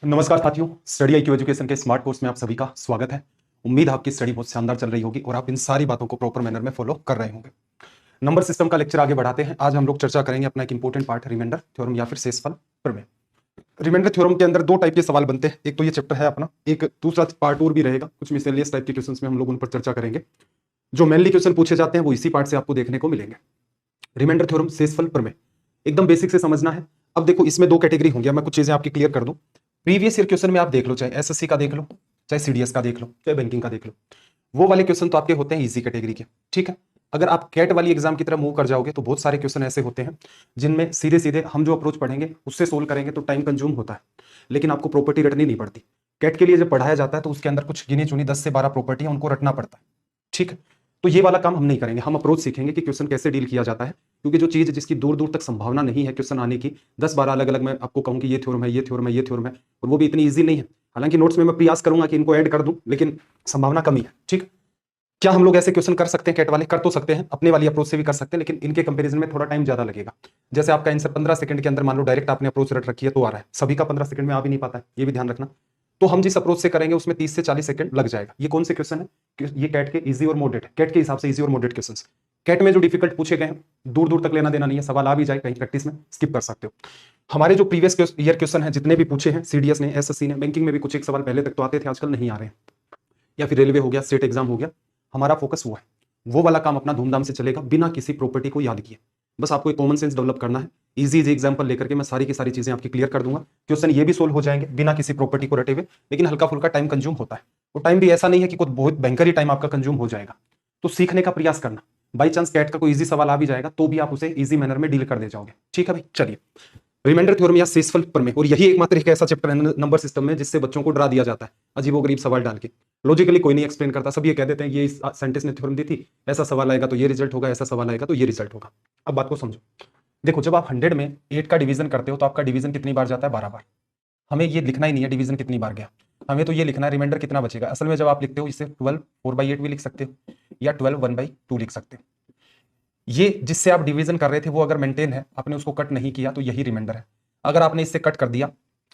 नमस्कार साथियों, study IQ education के स्मार्ट कोर्स में आप सभी का स्वागत है। उम्मीद है आपकी स्टडी बहुत शानदार चल रही होगी और आप इन सारी बातों को प्रॉपर मैनर में फॉलो कर रहे होंगे। नंबर सिस्टम का लेक्चर आगे बढ़ाते हैं। आज हम लोग चर्चा करेंगे अपना एक इंपॉर्टेंट पार्ट, रिमाइंडर थ्योरम या फिर शेषफल प्रमेय। रिमाइंडर थ्योरम के अंदर दो टाइप के सवाल बनते हैं। एक तो ये चैप्टर है अपना, एक दूसरा पार्ट और भी रहेगा, कुछ मिसलेनियस टाइप के क्वेश्चंस में हम लोग उन पर चर्चा करेंगे। जो मेनली क्वेश्चन पूछे जाते हैं वो इसी पार्ट से आपको देखने को मिलेंगे। रिमाइंडर थ्योरम, शेषफल प्रमेय एकदम बेसिक से समझना है। अब देखो, इसमें दो कैटेगरी होंगी। मैं कुछ चीजें आपकी क्लियर कर दूं। प्रीवियस ईयर क्वेश्चन में आप देख लो, चाहे एसएससी का देख लो, चाहे सीडीएस का देख लो, चाहे बैंकिंग का देख लो, वो वाले क्वेश्चन तो आपके होते हैं इजी कैटेगरी के। ठीक है। अगर आप कैट वाली एग्जाम की तरफ मूव कर जाओगे तो बहुत सारे क्वेश्चन ऐसे होते हैं जिनमें सीधे सीधे हम जो अप्रोच पढ़ेंगे उससे सोल्व करेंगे तो टाइम कंज्यूम होता है, लेकिन आपको प्रॉपर्टी रटनी नहीं पड़ती। कैट के लिए जब पढ़ाया जाता है तो उसके अंदर कुछ गिनी चुनी 10 से 12 प्रॉपर्टी है, उनको रटना पड़ता है। ठीक है। तो ये वाला काम हम नहीं करेंगे। हम अप्रोच सीखेंगे कि क्वेश्चन कैसे डील किया जाता है, क्योंकि जो चीज जिसकी दूर दूर तक संभावना नहीं है क्वेश्चन आने की, 10-12 अलग अलग मैं आपको कहूँ कि ये थ्योरम है, ये थ्योरम है, ये थ्योरम है, और वो भी इतनी ईजी नहीं है। हालांकि नोट्स में मैं प्रयास करूंगा कि इनको ऐड कर दूं, लेकिन संभावना कमी है। ठीक। क्या हम लोग ऐसे क्वेश्चन कर सकते हैं? कैट वाले कर तो सकते हैं, अपने वाली अप्रोच से भी कर सकते हैं, लेकिन इनके कंपैरिजन में थोड़ा टाइम ज्यादा लगेगा। जैसे आपका आंसर 15 सेकंड के अंदर मान लो डायरेक्ट आपने अप्रोच रट रखी है तो आ रहा है, सभी का 15 सेकंड में आ भी नहीं पाता है, ये भी ध्यान रखना। तो हम जिस अप्रोच से करेंगे उसमें 30 से 40 सेकंड लग जाएगा। ये कौन से क्वेश्चन है? ये कैट के इजी और मॉडरेट, कैट के हिसाब से इजी और मॉडरेट क्वेश्चन। कैट में जो डिफिकल्ट पूछे गए हैं दूर दूर तक लेना देना नहीं है, सवाल आ भी जाए कहीं प्रैक्टिस में स्किप कर सकते हो। हमारे जो प्रीवियस ईयर क्वेश्चन है जितने भी पूछे हैं, सीडीएस ने, एसएससी ने, बैंकिंग में भी कुछ एक सवाल पहले तक तो आते थे, आजकल नहीं आ रहे हैं, या फिर रेलवे हो गया, स्टेट एग्जाम हो गया, हमारा फोकस वो है। वो वाला काम अपना धूमधाम से चलेगा बिना किसी प्रॉपर्टी को याद किए। बस आपको एक कॉमन सेंस डेवलप करना है। इजी इजी एग्जांपल लेकर के मैं सारी की सारी चीजें आपकी क्लियर कर दूंगा। क्वेश्चन ये भी सोल्व हो जाएंगे बिना किसी प्रॉपर्टी को रटे हुए, लेकिन हल्का फुल्का टाइम कंज्यूम होता है। वो टाइम भी ऐसा नहीं है कि कुछ बहुत भयंकर ही टाइम आपका कंज्यूम हो जाएगा। तो सीखने का प्रयास करना। बाई चांस कैट का कोई इजी सवाल आ भी जाएगा तो भी आप उसे इजी मैनर में डील कर दे जाओगे। ठीक है भाई, चलिए। रिमाइंडर थ्योरम या शेषफल प्रमेय, और यही एकमात्र एक ऐसा चैप्टर है नंबर सिस्टम में जिससे बच्चों को डरा दिया जाता है अजीबोगरीब सवाल डाल के। लॉजिकली कोई नहीं एक्सप्लेन करता, सब ये कह देते हैं ये इस साइंटिस्ट ने थ्योरम दी थी, ऐसा सवाल आएगा तो ये रिजल्ट होगा, ऐसा सवाल आएगा तो ये रिजल्ट होगा। अब बात को समझो। देखो, जब आप 100 में 8 का डिवीजन करते हो तो आपका डिवीजन कितनी बार जाता है? 12 बार। हमें ये लिखना ही नहीं है डिवीजन कितनी बार गया, हमें तो ये लिखना है रिमाइंडर कितना बचेगा। असल में जब आप लिखते हो इसे 12 4/8 भी लिख सकते हो, या 12 1/2 लिख सकते हो। ये जिससे आप डिवीजन कर रहे थे वो अगर मेंटेन है, आपने उसको कट नहीं किया तो यही रिमाइंडर है। अगर आपने इससे कट कर दिया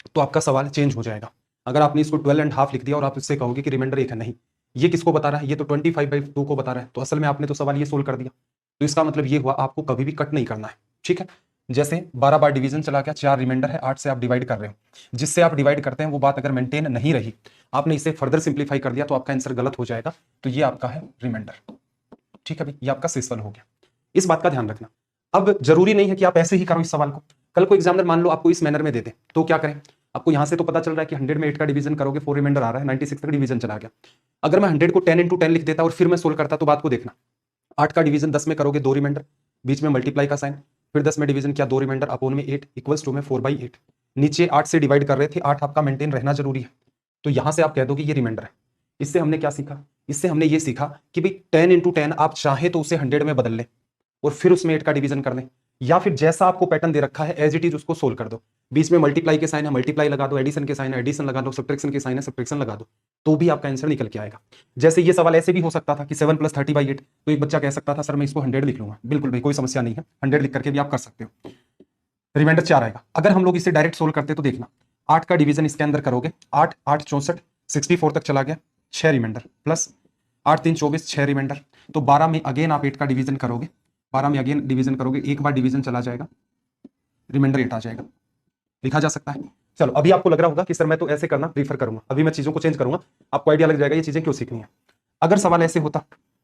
तो आपका सवाल चेंज हो जाएगा। अगर आपने इसको 12.5 लिख दिया और आप इससे कहोगे कि रिमाइंडर 1 है, नहीं, ये किसको बता रहा है? ये तो 25/2 को बता रहा है, तो असल में आपने तो सवाल ये सोल्व कर दिया। तो इसका मतलब ये हुआ आपको कभी भी कट नहीं करना है। ठीक है। जैसे 12 बार डिवीजन चला गया, 4 रिमाइंडर है, 8 से आप डिवाइड कर रहे हो, जिससे आप डिवाइड करते हैं वो बात अगर मेंटेन नहीं रही, आपने इसे फर्दर सिंप्लीफाई कर दिया तो आपका आंसर गलत हो जाएगा। तो ये आपका है रिमाइंडर। ठीक है भाई, ये आपका शेषफल हो गया। इस बात का ध्यान रखना। अब जरूरी नहीं है कि आप ऐसे ही करो इस सवाल को। कल को एग्जामिनर मान लो आपको इस मैनर में दे दे तो क्या करें? आपको यहां से तो पता चल रहा है कि 100 में 8 का डिवीजन करोगे 4 रिमाइंडर आ रहा है, 96 तक डिवीजन चला गया। अगर मैं 100 को 10 × 10 लिख देता और फिर मैं सोल्व करता तो बात को देखना। 8 का डिवीजन 10 में करोगे 2 रिमाइंडर, बीच में मल्टीप्लाई का साइन, फिर 10 में डिवीजन किया 2 रिमाइंडर, अपॉन में 8 इक्वल्स टू में 4/8। नीचे 8 से डिवाइड कर रहे थे, 8 आपका मेंटेन रहना जरूरी है, तो यहां से आप कह दो कि ये रिमाइंडर है। इससे हमने क्या सीखा? इससे हमने ये सीखा कि भाई 10 × 10 आप चाहे तो उसे 100 में बदल लें और फिर उसमें 8 का डिवीजन कर दें, या फिर जैसा आपको पैटर्न दे रखा है एज इट इज उसको सोल्व कर दो। बीच में मल्टीप्लाई के साइन है, मल्टीप्लाई लगा दो, एडिशन के साइन है, एडिशन लगा दो, सब्ट्रैक्शन के साइन है, सब्ट्रैक्शन लगा दो, तो भी आपका आंसर निकल के आएगा। जैसे ये सवाल ऐसे भी हो सकता था कि 7 + 30/8, तो एक बच्चा कह सकता था सर मैं इसको 100 लिख लूंगा। बिल्कुल भाई, कोई समस्या नहीं है, 100 लिख करके भी आप कर सकते हो। रिमाइंडर 4 आएगा। अगर हम लोग इसे डायरेक्ट सोल्व करते तो देखना, 8 का डिवीजन इसके अंदर करोगे, 8 8 64 64 तक चला गया, 6 रिमाइंडर, प्लस 8 3 24 6 रिमाइंडर, तो 12 में अगेन आप 8 का डिवीजन करोगे, 12 में अगेन डिवीजन करोगे, एक बार डिवीजन चला जाएगा, रिमाइंडर 8 आ जाएगा। लिखा जा सकता है। चलो, अभी आपको लग रहा होगा कि सर मैं तो ऐसे करना प्रीफर करूंगा, अभी मैं चीजों को चेंज करूंगा, आपको आइडिया लग जाएगा ये चीजें क्यों सीखनी है। अगर सवाल ऐसे होता,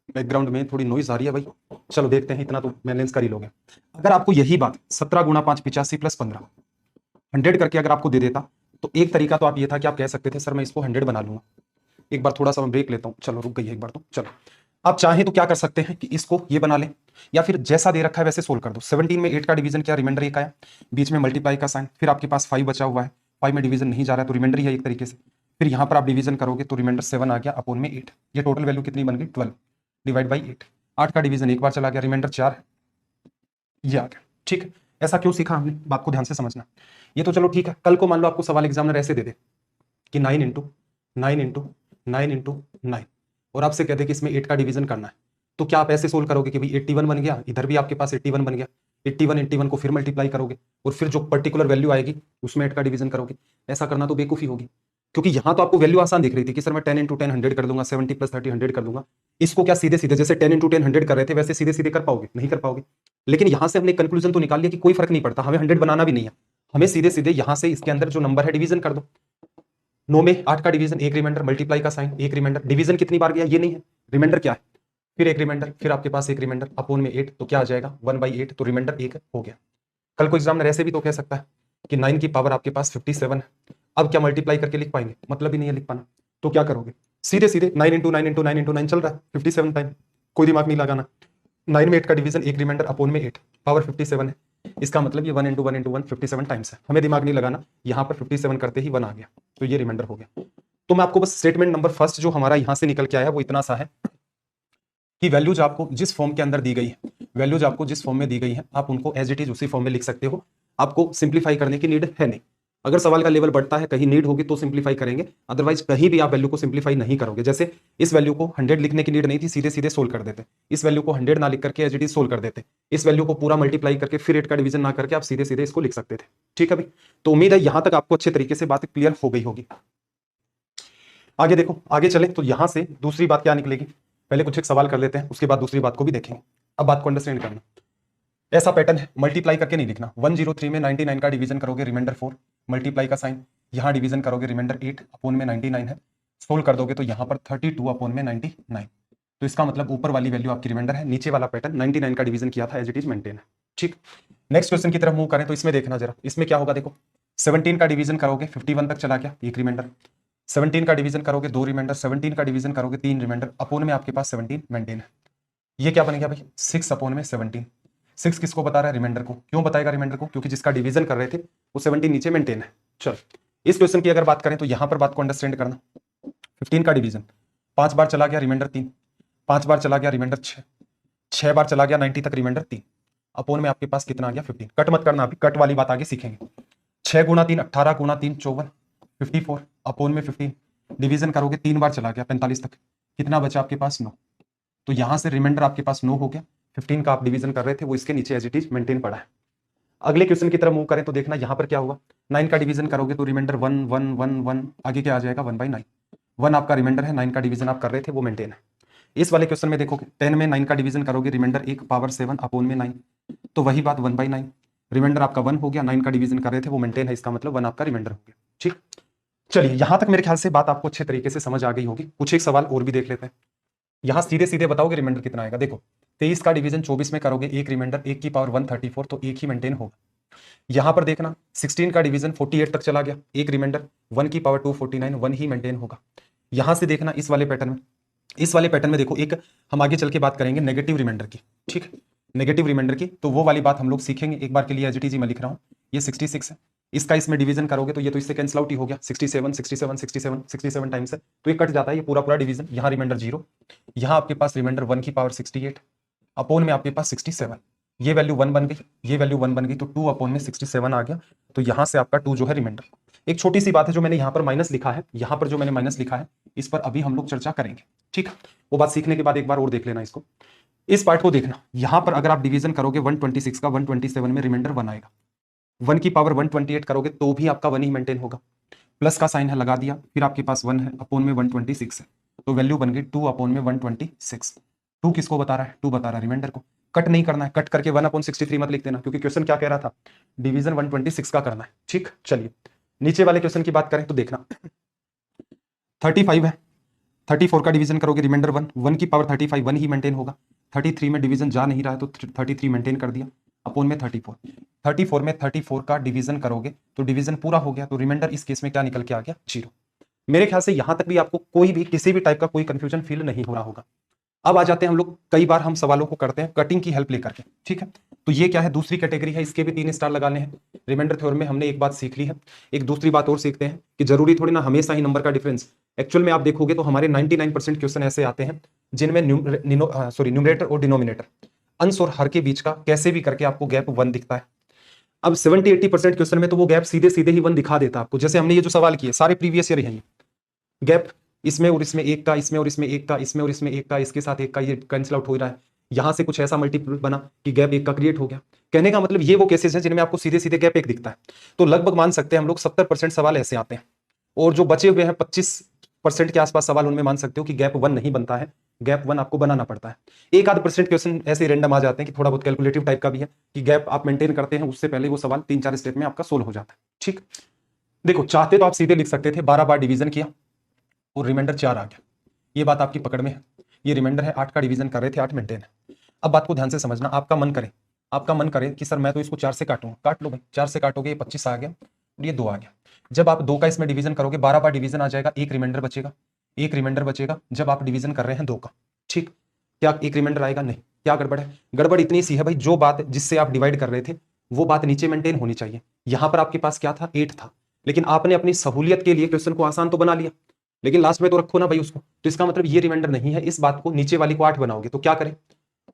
बैकग्राउंड में थोड़ी नॉइज आ रही है भाई, चलो देखते हैं, इतना तो बैलेंस कर ही लोगे। अगर आपको यही बात 17 × 5 85 + 15 100 करके अगर आपको दे देता, तो एक तरीका तो आप ये था कि आप कह सकते थे सर मैं इसको 100 बना लूंगा। एक बार थोड़ा सा मैं ब्रेक लेता हूं, चलो रुक गई है एक बार तो। चलो, आप चाहें तो क्या कर सकते हैं कि इसको ये बना लें, या फिर जैसा दे रखा है वैसे सोल्व कर दो। 17 में 8 का डिवीजन किया, रिमाइंडर 1 आया, बीच में मल्टीप्लाई का साइन, फिर आपके पास 5 बचा हुआ है, 5 में डिवीजन नहीं जा रहा है तो रिमाइंडर ही है एक तरीके से। फिर यहां पर आप डिवीजन करोगे तो रिमाइंडर 7 आ गया, अपॉन में 8, ये टोटल वैल्यू कितनी बन गई? 12 डिवाइड बाई 8। 8 का डिवीजन एक बार चला गया, रिमाइंडर 4 है, ये आ गया। ठीक है। ऐसा क्यों सीखा हमने, बात को ध्यान से समझना। ये तो चलो ठीक है, कल को मान लो आपको सवाल एग्जामिनर ऐसे दे दे कि 9 × 9 × 9 × 9, और आपसे कहते कि इसमें 8 का डिवीजन करना है, तो क्या आप ऐसे सोल्व करोगे कि भाई 81 बन गया, इधर भी आपके पास 81 बन गया, 81 81 को फिर मल्टीप्लाई करोगे और फिर जो पर्टिकुलर वैल्यू आएगी उसमें 8 का डिवीजन करोगे। ऐसा करना तो बेवकूफी होगी, क्योंकि यहां तो आपको वैल्यू आसान दिख रही थी कि सर मैं 10 इंटू 10 100 कर दूंगा, 70 प्लस 30 100 कर दूंगा। इसको क्या सीधे सीधे जैसे 10 इंटू 10 100 कर रहे थे वैसे सीधे सीधे कर पाओगे? नहीं कर पाओगे। लेकिन यहां से हमने कंक्लूजन तो निकाल लिया कि कोई फर्क नहीं पड़ता, हमें 100 बनाना भी नहीं है, हमें सीधे सीधे यहां से इसके अंदर जो नंबर है डिवीजन कर दो। 9 में 8 का डिवीजन, एक रिमाइंडर, मल्टीप्लाई का साइन, एक रिमाइंडर। डिवीजन कितनी बार गया ये नहीं है, रिमाइंडर क्या है, फिर एक रिमाइंडर, फिर आपके पास एक रिमाइंडर अपॉन में 8, तो क्या आ जाएगा 1/8, तो रिमाइंडर 1 हो गया। कल को एग्जामिनर ऐसे भी तो कह सकता है कि 9 की पावर आपके पास 57 है, अब क्या मल्टीप्लाई करके लिख पाएंगे? मतलब ही नहीं है लिख पाना, तो क्या करोगे? सीधे सीधे 9 इंटू 9 इंटू 9 इंटू 9 चल रहा है 57 टाइम, कोई दिमाग नहीं लगाना। 9 में 8 का डिवीजन, एक रिमाइंडर अपॉन में 8, पावर 57 है, इसका मतलब ये 1 इंटू 1 इंटू 1 57 टाइम्स है, हमें दिमाग नहीं लगाना, यहां पर 57 करते ही 1 आ गया, तो ये रिमाइंडर हो गया। तो मैं आपको बस स्टेटमेंट नंबर फर्स्ट जो हमारा यहां से निकल के आया वो इतना सा है कि वैल्यूज आपको जिस फॉर्म के अंदर दी गई है, वैल्यूज आपको जिस फॉर्म में दी गई है आप उनको एज इट इज उसी फॉर्म में लिख सकते हो, आपको सिंप्लीफाई करने की नीड है नहीं। अगर सवाल का लेवल बढ़ता है, कहीं नीड होगी तो सिंप्लीफाई करेंगे, अदरवाइज कहीं भी आप वैल्यू को सिंप्लीफाई नहीं करोगे। जैसे इस वैल्यू को 100 लिखने की नीड नहीं थी, सीधे सीधे सोल्व कर देते। इस वैल्यू को 100 ना लिख करके एज इट इज सोल्व कर देते। इस वैल्यू को पूरा मल्टीप्लाई करके फिर 8 का डिवीजन ना करके आप सीधे सीधे इसको लिख सकते थे। ठीक है भाई, तो उम्मीद है यहां तक आपको अच्छे तरीके से बात क्लियर हो गई होगी। आगे देखो, आगे चले तो यहां से दूसरी बात क्या निकलेगी, पहले कुछ एक सवाल कर लेते हैं, उसके बाद दूसरी बात को भी देखेंगे। अब बात को अंडरस्टैंड करना, ऐसा पैटर्न है, मल्टीप्लाई करके नहीं लिखना। 103 में 99 का डिवीजन करोगे, रिमाइंडर 4, मल्टीप्लाई का साइन, यहां डिवीजन करोगे, रिमाइंडर 8 अपॉन में 99 है, सोल्व कर दोगे तो यहां पर 32 अपॉन में 99, तो इसका मतलब ऊपर वाली वैल्यू आपकी रिमाइंडर है, नीचे वाला पैटर्न 99 का डिवीजन किया था एज इट इज मेंटेन है। ठीक, नेक्स्ट क्वेश्चन की तरफ मूव करें तो इसमें देखना जरा, इसमें क्या होगा देखो, 17 का डिवीजन करोगे 51 तक चला गया, एक रिमाइंडर, 17 का डिवीजन करोगे 2 रिमाइंडर, 17 का डिवीजन करोगे 3 रिमाइंडर, अपॉन में आपके पास 17 मेंटेन है। ये क्या बन गया भाई 6 अपॉन में 17, 6 किसको बता रहा है? रिमाइंडर को। क्यों बताएगा रिमाइंडर को? क्योंकि जिसका डिवीजन कर रहे थे वो 17 नीचे मेंटेन है। चल, इस क्वेश्चन की अगर बात करें तो यहां पर बात को अंडरस्टैंड करना, 15 का डिवीजन 5 बार चला गया, रिमाइंडर 3, 5 बार चला गया, रिमाइंडर 6, 6 बार चला गया 90 तक, रिमाइंडर 3, अपॉन में आपके पास कितना आ गया 15। कट मत करना, अभी कट वाली बात आगे सीखेंगे। 6 गुना 3 18 गुना 3 54, 54 अपॉन में 15, डिवीजन करोगे 3 बार चला गया 45 तक, कितना बचा आपके पास 9, तो यहां से रिमाइंडर आपके पास 9 हो गया। 15 का आप डिवीजन कर रहे थे वो इसके नीचे एज इट इज मेंटेन पड़ा है। अगले क्वेश्चन की तरफ मूव करें तो देखना यहां पर क्या होगा, 9 का डिवीजन करोगे तो रिमाइंडर 1 1 1 1, आगे क्या आ जाएगा 1/9, 1 आपका रिमाइंडर है, 9 का डिवीजन आप कर रहे थे वो मेंटेन है। इस वाले क्वेश्चन में देखोगे 10 में 9 का डिवीजन करोगे, रिमाइंडर 1 पावर 7 अपॉन में 9, तो वही बात 1/9, रिमाइंडर आपका 1 हो गया, 9 का डिवीजन कर रहे थे वो मेंटेन है, इसका मतलब 1 आपका रिमाइंडर हो गया। ठीक, चलिए यहां तक मेरे ख्याल से बात आपको अच्छे तरीके से समझ आ गई होगी। कुछ एक सवाल और भी देख लेते हैं, यहां सीधे सीधे बताओगे रिमाइंडर कितना आएगा। देखो 23 का डिवीजन 24 में करोगे, एक रिमाइंडर, 1 की पावर 134, तो एक ही मेंटेन होगा। यहां पर देखना 16 का डिवीजन 48 तक चला गया, एक रिमाइंडर, 1 की पावर 249, 1 ही मेंटेन होगा। यहां से देखना इस वाले पैटर्न में, इस वाले पैटर्न में देखो एक हम आगे चल के बात करेंगे नेगेटिव रिमाइंडर की। ठीक, नेगेटिव रिमाइंडर की तो वो वाली बात हम लोग सीखेंगे। एक बार के लिए एज इट इज मैं लिख रहा हूं, ये 66 है, इसका इसमें डिवीजन करोगे तो ये तो इससे कैंसिल आउट ही हो गया, 67 67 67 67 टाइम्स है, तो ये कट जाता है, ये पूरा पूरा डिवीजन, यहाँ रिमाइंडर 0, यहाँ आपके पास रिमाइंडर 1 की पावर 68 अपॉन में आपके पास 67, ये वैल्यू 1 बन गई, ये वैल्यू 1 बन गई, तो 2 अपॉन में 67 आ गया, तो यहाँ से आपका 2 जो है रिमाइंडर। एक छोटी सी बात है जो मैंने यहाँ पर माइनस लिखा है, यहाँ पर जो मैंने माइनस लिखा है इस पर अभी हम लोग चर्चा करेंगे। ठीक, वो बात सीखने के बाद एक बार और देख लेना इसको, इस पार्ट को देखना। यहां पर अगर आप डिवीजन करोगे 126 का 127 में रिमाइंडर 1 आएगा, 1 की पावर 128 करोगे तो भी आपका 1 ही मेंटेन होगा, प्लस का साइन है लगा दिया, फिर आपके पास 1 है, अपॉन में 126 है, तो वैल्यू बन गई 2 अपॉन में 126। 2 किसको बता रहा है? 2 बता रहा है रिमाइंडर को। कट नहीं करना है, कट करके 1/63 मत लिख देना, क्योंकि क्वेश्चन क्या कह रहा था, डिवीजन 126 का करना है। ठीक, चलिए नीचे वाले क्वेश्चन की बात करें तो देखना 35 है, 34 का डिवीजन करोगे, रिमाइंडर 1, 1 की पावर 35, 1 ही मेंटेन होगा। 33 में डिवीजन जा नहीं रहा है तो 33 मेंटेन कर दिया, अपॉन में 34, 34 में 34 का डिवीजन करोगे तो डिवीजन पूरा हो गया, तो रिमाइंडर इस केस में क्या निकल के आ गया 0। मेरे ख्याल से यहां तक भी आपको कोई भी किसी भी टाइप का कोई कंफ्यूजन फील नहीं हो रहा होगा। अब आ जाते हैं हम लोग, कई बार हम सवालों को करते हैं कटिंग की हेल्प लेकर के। ठीक है, तो ये क्या है, दूसरी कैटेगरी है, इसके भी 3 स्टार लगाने हैं। रिमाइंडर थ्योरम में हमने एक बात सीख ली है, एक दूसरी बात और सीखते हैं कि जरूरी थोड़ी ना हमेशा ही नंबर का डिफरेंस। एक्चुअल में आप देखोगे तो हमारे 99% क्वेश्चन ऐसे आते हैं जिनमें न्यूमरेटर और डिनोमिनेटर, अंश और हर के बीच का कैसे भी करके आपको गैप 1 दिखता है। अब 70-80% क्वेश्चन में तो वो गैप सीधे सीधे ही 1 दिखा देता है आपको। जैसे हमने ये जो सवाल किए सारे प्रीवियस ईयर हैं, गैप इसमें और इसमें 1 का, इसमें और इसमें 1 का, इसमें और इसमें 1 का, इसके साथ 1 का, ये कैंसिल आउट हो रहा है, यहां से कुछ ऐसा मल्टीपल बना कि गैप 1 का क्रिएट हो गया। कहने का मतलब ये वो केसेस हैं जिनमें आपको सीधे सीधे गैप 1 दिखता है। तो लगभग मान सकते हैं हम लोग 70% सवाल ऐसे आते हैं, और जो बचे हुए हैं 25% के आसपास सवाल, उनमें मान सकते हो कि गैप 1 नहीं बनता है, गैप 1 आपको बनाना पड़ता है। एक आध परसेंट क्वेश्चन ऐसे रैंडम आ जाते हैं कि थोड़ा बहुत कैलकुलेटिव टाइप का भी है कि गैप आप मेंटेन करते हैं, उससे पहले वो सवाल 3-4 स्टेप में आपका सोल्व हो जाता है। ठीक, देखो चाहते तो आप सीधे लिख सकते थे 12 बार डिवीजन किया और रिमाइंडर 4 आ गया, ये बात आपकी पकड़ में है। ये रिमाइंडर है 8 का डिवीजन कर रहे थे, 8 मेंटेन है। अब बात को ध्यान से समझना, आपका मन करे कि सर मैं तो इसको 4 से काटूंगा, काट लो भाई, 4 से काटोगे ये 25 आ गया और ये 2 आ गया। जब आप 2 का इसमें डिवीजन करोगे 12 बार डिवीजन आ जाएगा, एक रिमाइंडर बचेगा जब आप डिवीजन कर रहे हैं 2 का। ठीक, क्या एक रिमाइंडर आएगा? नहीं। क्या गड़बड़ है? गड़बड़ इतनी सी है भाई, जो बात जिससे आप डिवाइड कर रहे थे वो बात नीचे मेंटेन होनी चाहिए। यहां पर आपके पास क्या था? 8 था, लेकिन आपने अपनी सहूलियत के लिए क्वेश्चन को आसान तो बना लिया, लेकिन लास्ट में तो रखो ना भाई उसको। तो इसका मतलब ये रिमाइंडर नहीं है, इस बात को नीचे वाली को 8 बनाओगे तो क्या करें?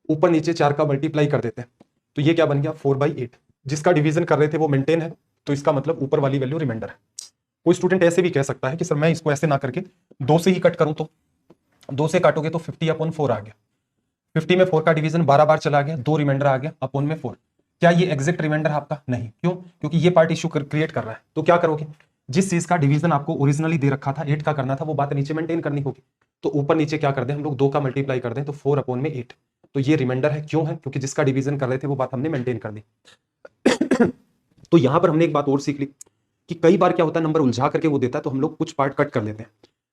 ऊपर नीचे 4 का मल्टीप्लाई कर देते हैं, तो ये क्या बन गया? 4/8। जिसका डिवीजन कर रहे थे वो मेंटेन है, तो इसका मतलब ऊपर वाली वैल्यू रिमाइंडर है। कोई स्टूडेंट ऐसे भी कह सकता है कि सर मैं इसको ऐसे ना करके 2 से ही कट करूं, तो 2 से काटोगे तो 50/4 आ गया, 50 में 4 का डिवीजन 12 बार चला गया, 2 रिमाइंडर आ गया अपॉन में 4। क्या ये एग्जैक्ट रिमाइंडर आपका? नहीं। क्यों? क्योंकि ये पार्ट इश्यू क्रिएट कर रहा है। तो क्या करोगे? जिस चीज का डिवीजन आपको ओरिजिनली दे रखा था 8 का करना था, वो बात नीचे मेंटेन करनी होगी। तो ऊपर नीचे क्या कर दें हम लोग? 2 का मल्टीप्लाई कर दें, तो 4/8। तो ये रिमाइंडर है। क्यों है? क्योंकि जिसका डिवीजन कर रहे थे वो बात हमने मेंटेन कर दी। तो यहां पर हमने एक बात और सीख ली कि कई बार क्या होता है, नंबर उलझा करके वो देता है तो हम लोग कुछ पार्ट कट कर लेते हैं।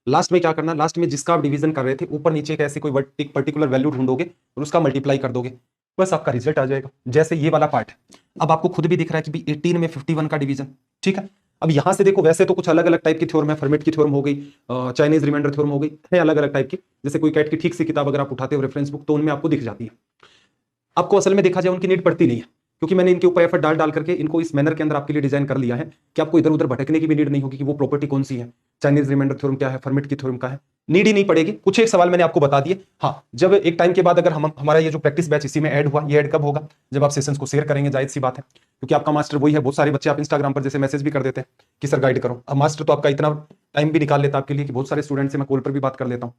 लास्ट में क्या करना? लास्ट में जिसका आप डिवीजन कर रहे थे ऊपर नीचे एक ऐसी कोई पर्टिकुलर वैल्यू ढूंढोगे और उसका मल्टीप्लाई कर दोगे, बस आपका रिजल्ट आ जाएगा। जैसे ये वाला पार्ट है, अब आपको खुद भी दिख रहा है कि 18 में 51 का डिवीजन। ठीक है, अब यहां से देखो, वैसे तो कुछ अलग अलग टाइप की थ्योरम है, फर्मेट की थ्योरम हो गई, चाइनीज रिमाइंडर थ्योरम हो गई, है अलग अलग टाइप की। जैसे कोई कैट की ठीक सी किताब अगर आप उठाते हो रेफरेंस बुक, तो उनमें आपको दिख जाती है। आपको असल में देखा जाए उनकी नीड पड़ती नहीं है, क्योंकि मैंने इनके ऊपर एफर्ट डाल करके इनको इस मैनर के अंदर आपके लिए डिजाइन कर लिया है कि आपको इधर उधर भटकने की भी नीड नहीं होगी कि वो प्रॉपर्टी कौन सी है, चाइनीज रिमाइंडर थ्योरम क्या है, फर्मेट की थ्योरम का है, नीड ही नहीं पड़ेगी। कुछ एक सवाल मैंने आपको बता दिए। हाँ, जब एक टाइम के बाद अगर हमारा ये जो प्रैक्टिस बैच इसी में ऐड हुआ, ये ऐड कब होगा? जब आप सेशंस को शेयर करेंगे, जाहिर सी बात है, क्योंकि आपका मास्टर वही है। बहुत सारे बच्चे आप इंस्टाग्राम पर जैसे मैसेज भी कर देते हैं कि सर गाइड करो। अब मास्टर तो आपका इतना टाइम भी निकाल लेता है आपके लिए कि बहुत सारे स्टूडेंट से मैं कॉल पर भी बात कर लेता हूँ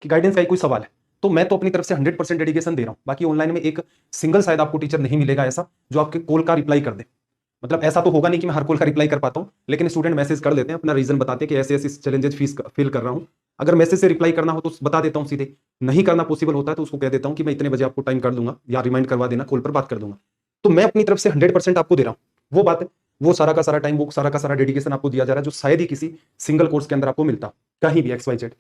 कि गाइडेंस का कोई सवाल है, तो मैं तो अपनी तरफ से 100% डेडिकेशन दे रहा हूं। बाकी ऑनलाइन में एक सिंगल शायद आपको टीचर नहीं मिलेगा ऐसा जो आपके कॉल का रिप्लाई कर दे। मतलब ऐसा तो होगा नहीं कि मैं हर कॉल का रिप्लाई कर पाता हूं, लेकिन स्टूडेंट मैसेज कर देते हैं, अपना रीजन बताते हैं कि ऐसे ऐसे चैलेंजेस फील कर रहा हूं। अगर मैसेज से रिप्लाई करना हो तो बता देता हूं सीधे, नहीं करना पॉसिबल होता है तो उसको कह देता हूं कि मैं इतने बजे आपको टाइम कर दूंगा या रिमाइंड करवा देना, कॉल पर बात कर दूंगा। तो मैं अपनी तरफ से 100% आपको दे रहा हूं। वो बात है, वो सारा का सारा टाइम, वो सारा का सारा डेडिकेशन आपको दिया जा रहा है जो शायद ही किसी सिंगल कोर्स के अंदर आपको मिलता कहीं भी XYZ।